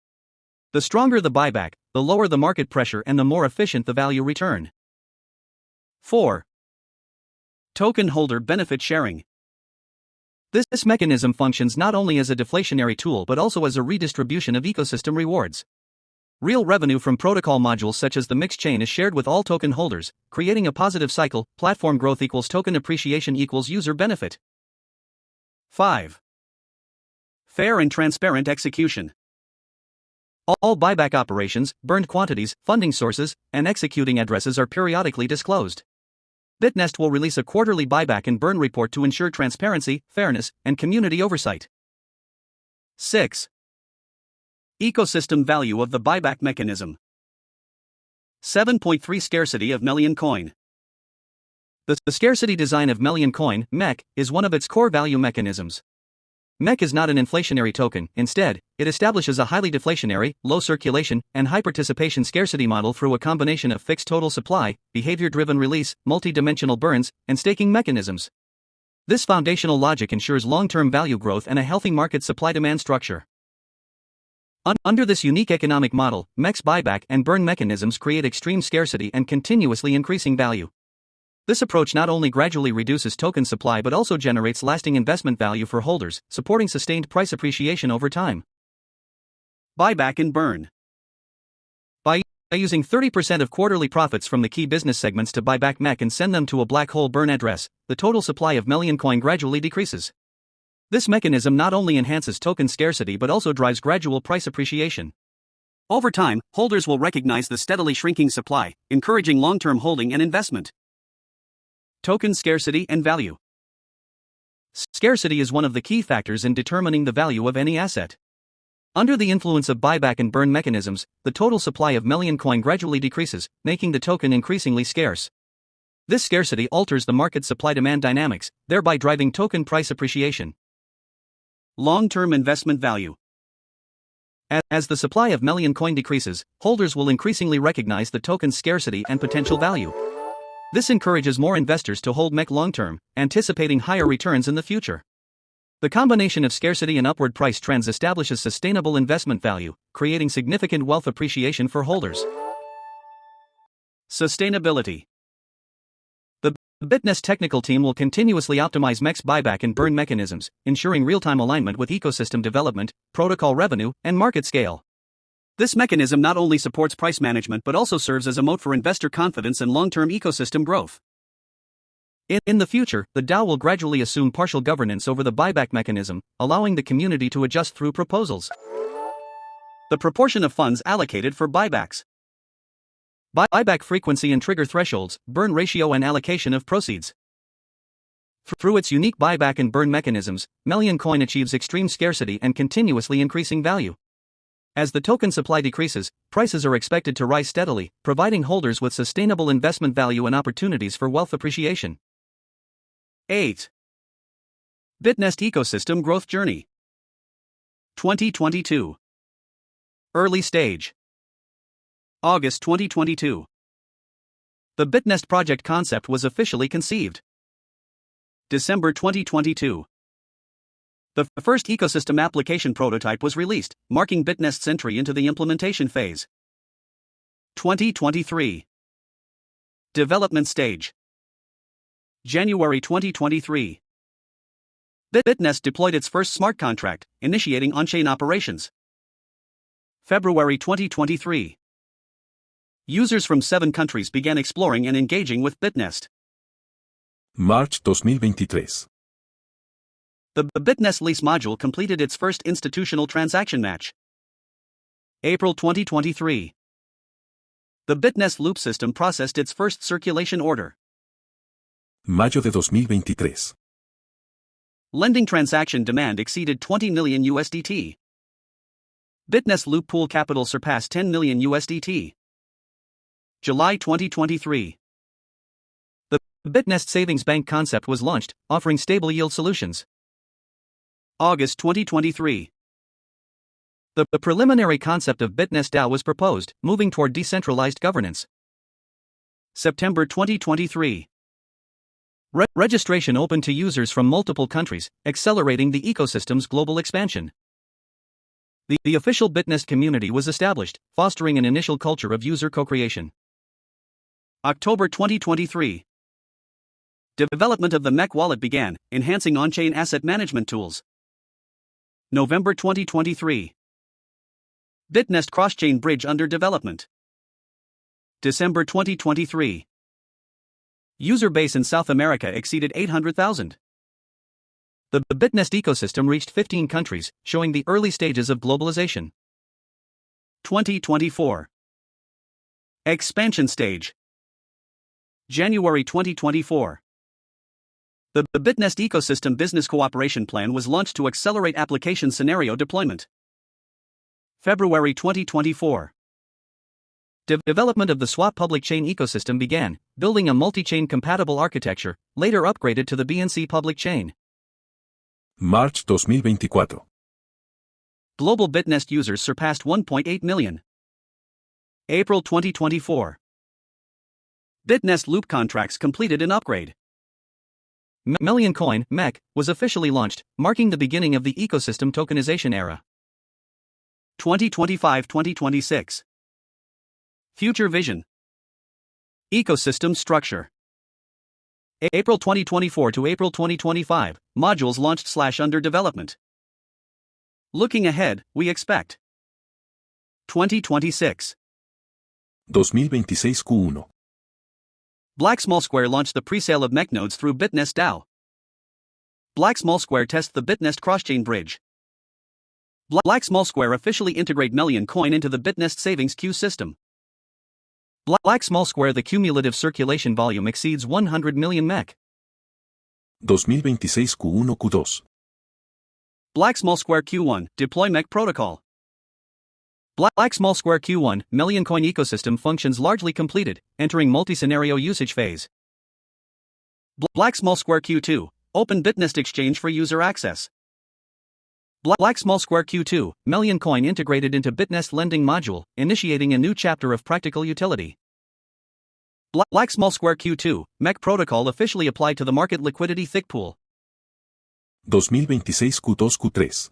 The stronger the buyback, the lower the market pressure and the more efficient the value return. 4. Token holder benefit sharing. This mechanism functions not only as a deflationary tool but also as a redistribution of ecosystem rewards. Real revenue from protocol modules such as the Mix chain is shared with all token holders, creating a positive cycle. Platform growth equals token appreciation equals user benefit. 5. Fair and transparent execution. All buyback operations, burned quantities, funding sources, and executing addresses are periodically disclosed. BitNest will release a quarterly buyback and burn report to ensure transparency, fairness, and community oversight. 6. Ecosystem value of the buyback mechanism. 7.3 Scarcity of Melian coin. The scarcity design of Melian coin, MEC, is one of its core value mechanisms. MEC is not an inflationary token, instead, it establishes a highly deflationary, low circulation, and high participation scarcity model through a combination of fixed total supply, behavior-driven release, multi-dimensional burns, and staking mechanisms. This foundational logic ensures long-term value growth and a healthy market supply-demand structure. Under this unique economic model, MEC's buyback and burn mechanisms create extreme scarcity and continuously increasing value. This approach not only gradually reduces token supply but also generates lasting investment value for holders, supporting sustained price appreciation over time. Buyback and burn. By using 30% of quarterly profits from the key business segments to buy back MEC and send them to a black hole burn address, the total supply of Melian coin gradually decreases. This mechanism not only enhances token scarcity but also drives gradual price appreciation. Over time, holders will recognize the steadily shrinking supply, encouraging long-term holding and investment. Token scarcity and value. Scarcity is one of the key factors in determining the value of any asset. Under the influence of buyback and burn mechanisms, the total supply of Melian coin gradually decreases, making the token increasingly scarce. This scarcity alters the market supply-demand dynamics, thereby driving token price appreciation. Long-term investment value. As the supply of Melian coin decreases, holders will increasingly recognize the token's scarcity and potential value. This encourages more investors to hold MEC long-term, anticipating higher returns in the future. The combination of scarcity and upward price trends establishes sustainable investment value, creating significant wealth appreciation for holders. Sustainability. The BitNest technical team will continuously optimize MEC's buyback and burn mechanisms, ensuring real-time alignment with ecosystem development, protocol revenue, and market scale. This mechanism not only supports price management but also serves as a moat for investor confidence and long-term ecosystem growth. In the future, the DAO will gradually assume partial governance over the buyback mechanism, allowing the community to adjust through proposals. The proportion of funds allocated for buybacks. Buyback frequency and trigger thresholds, burn ratio and allocation of proceeds. Through its unique buyback and burn mechanisms, Melian coin achieves extreme scarcity and continuously increasing value. As the token supply decreases, prices are expected to rise steadily, providing holders with sustainable investment value and opportunities for wealth appreciation. 8. BitNest Ecosystem Growth Journey 2022. Early stage. August 2022. The BitNest project concept was officially conceived. December 2022. The first ecosystem application prototype was released, marking BitNest's entry into the implementation phase. 2023. Development stage. January 2023. BitNest deployed its first smart contract, initiating on-chain operations. February 2023. Users from 7 countries began exploring and engaging with BitNest. March 2023. The BitNest lease module completed its first institutional transaction match. April 2023. The BitNest loop system processed its first circulation order. Mayo de 2023. Lending transaction demand exceeded 20 million USDT. Bitnest Loop pool capital surpassed 10 million USDT. July 2023. The Bitnest Savings Bank concept was launched, offering stable yield solutions. August 2023. The preliminary concept of Bitnest DAO was proposed, moving toward decentralized governance. September 2023. Registration open to users from multiple countries, accelerating the ecosystem's global expansion. The official Bitnest community was established, fostering an initial culture of user co-creation. October 2023. Development of the MEC wallet began, enhancing on-chain asset management tools. November 2023. Bitnest cross-chain bridge under development. December 2023. User base in South America exceeded 800,000. The Bitnest ecosystem reached 15 countries, showing the early stages of globalization. 2024. Expansion stage. January 2024. The Bitnest Ecosystem Business Cooperation Plan was launched to accelerate application scenario deployment. February 2024. Development of the Swap public chain ecosystem began, building a multi-chain compatible architecture, later upgraded to the BNC public chain. March 2024. Global Bitnest users surpassed 1.8 million. April 2024. Bitnest Loop contracts completed an upgrade. Million Coin (MEC) was officially launched, marking the beginning of the ecosystem tokenization era. 2025-2026. Future vision. Ecosystem structure. April 2024 to April 2025, modules launched / under development. Looking ahead, we expect 2026. 2026 Q1. Black Small Square launched the pre-sale of MEC nodes through Bitnest DAO. Black Small Square test the Bitnest cross-chain bridge. Black Small Square officially integrate Million Coin into the Bitnest savings queue system. Black Small Square the cumulative circulation volume exceeds 100 million MEC. 2026 Q1 Q2. Black Small Square Q1 deploy MEC protocol. Black Small Square Q1 Million Coin ecosystem functions largely completed, entering multi-scenario usage phase. Black Small Square Q2 open Bitnest exchange for user access. Black Small Square Q2 Million Coin integrated into Bitnest lending module, initiating a new chapter of practical utility. Black Small Square Q2 MEC protocol officially applied to the market liquidity thick pool. 2026 Q2 Q3.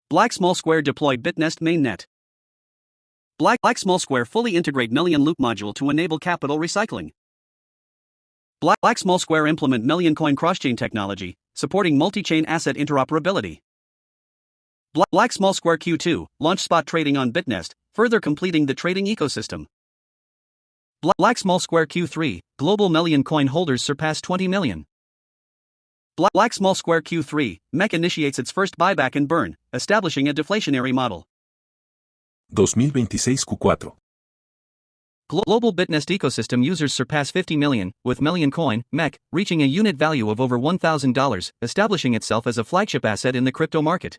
Black Small Square deploy Bitnest mainnet. Black Small Square fully integrate Million Loop module to enable capital recycling. Black Small Square implement Million Coin cross-chain technology, supporting multi-chain asset interoperability. Black Small Square Q2 launch spot trading on Bitnest, further completing the trading ecosystem. Black Small Square Q3 global Million Coin holders surpass 20 million. Black Small Square Q3 MEC initiates its first buyback and burn, establishing a deflationary model. 2026 Q4. Global Bitnest ecosystem users surpass 50 million, with Million Coin MEC reaching a unit value of over $1,000, establishing itself as a flagship asset in the crypto market.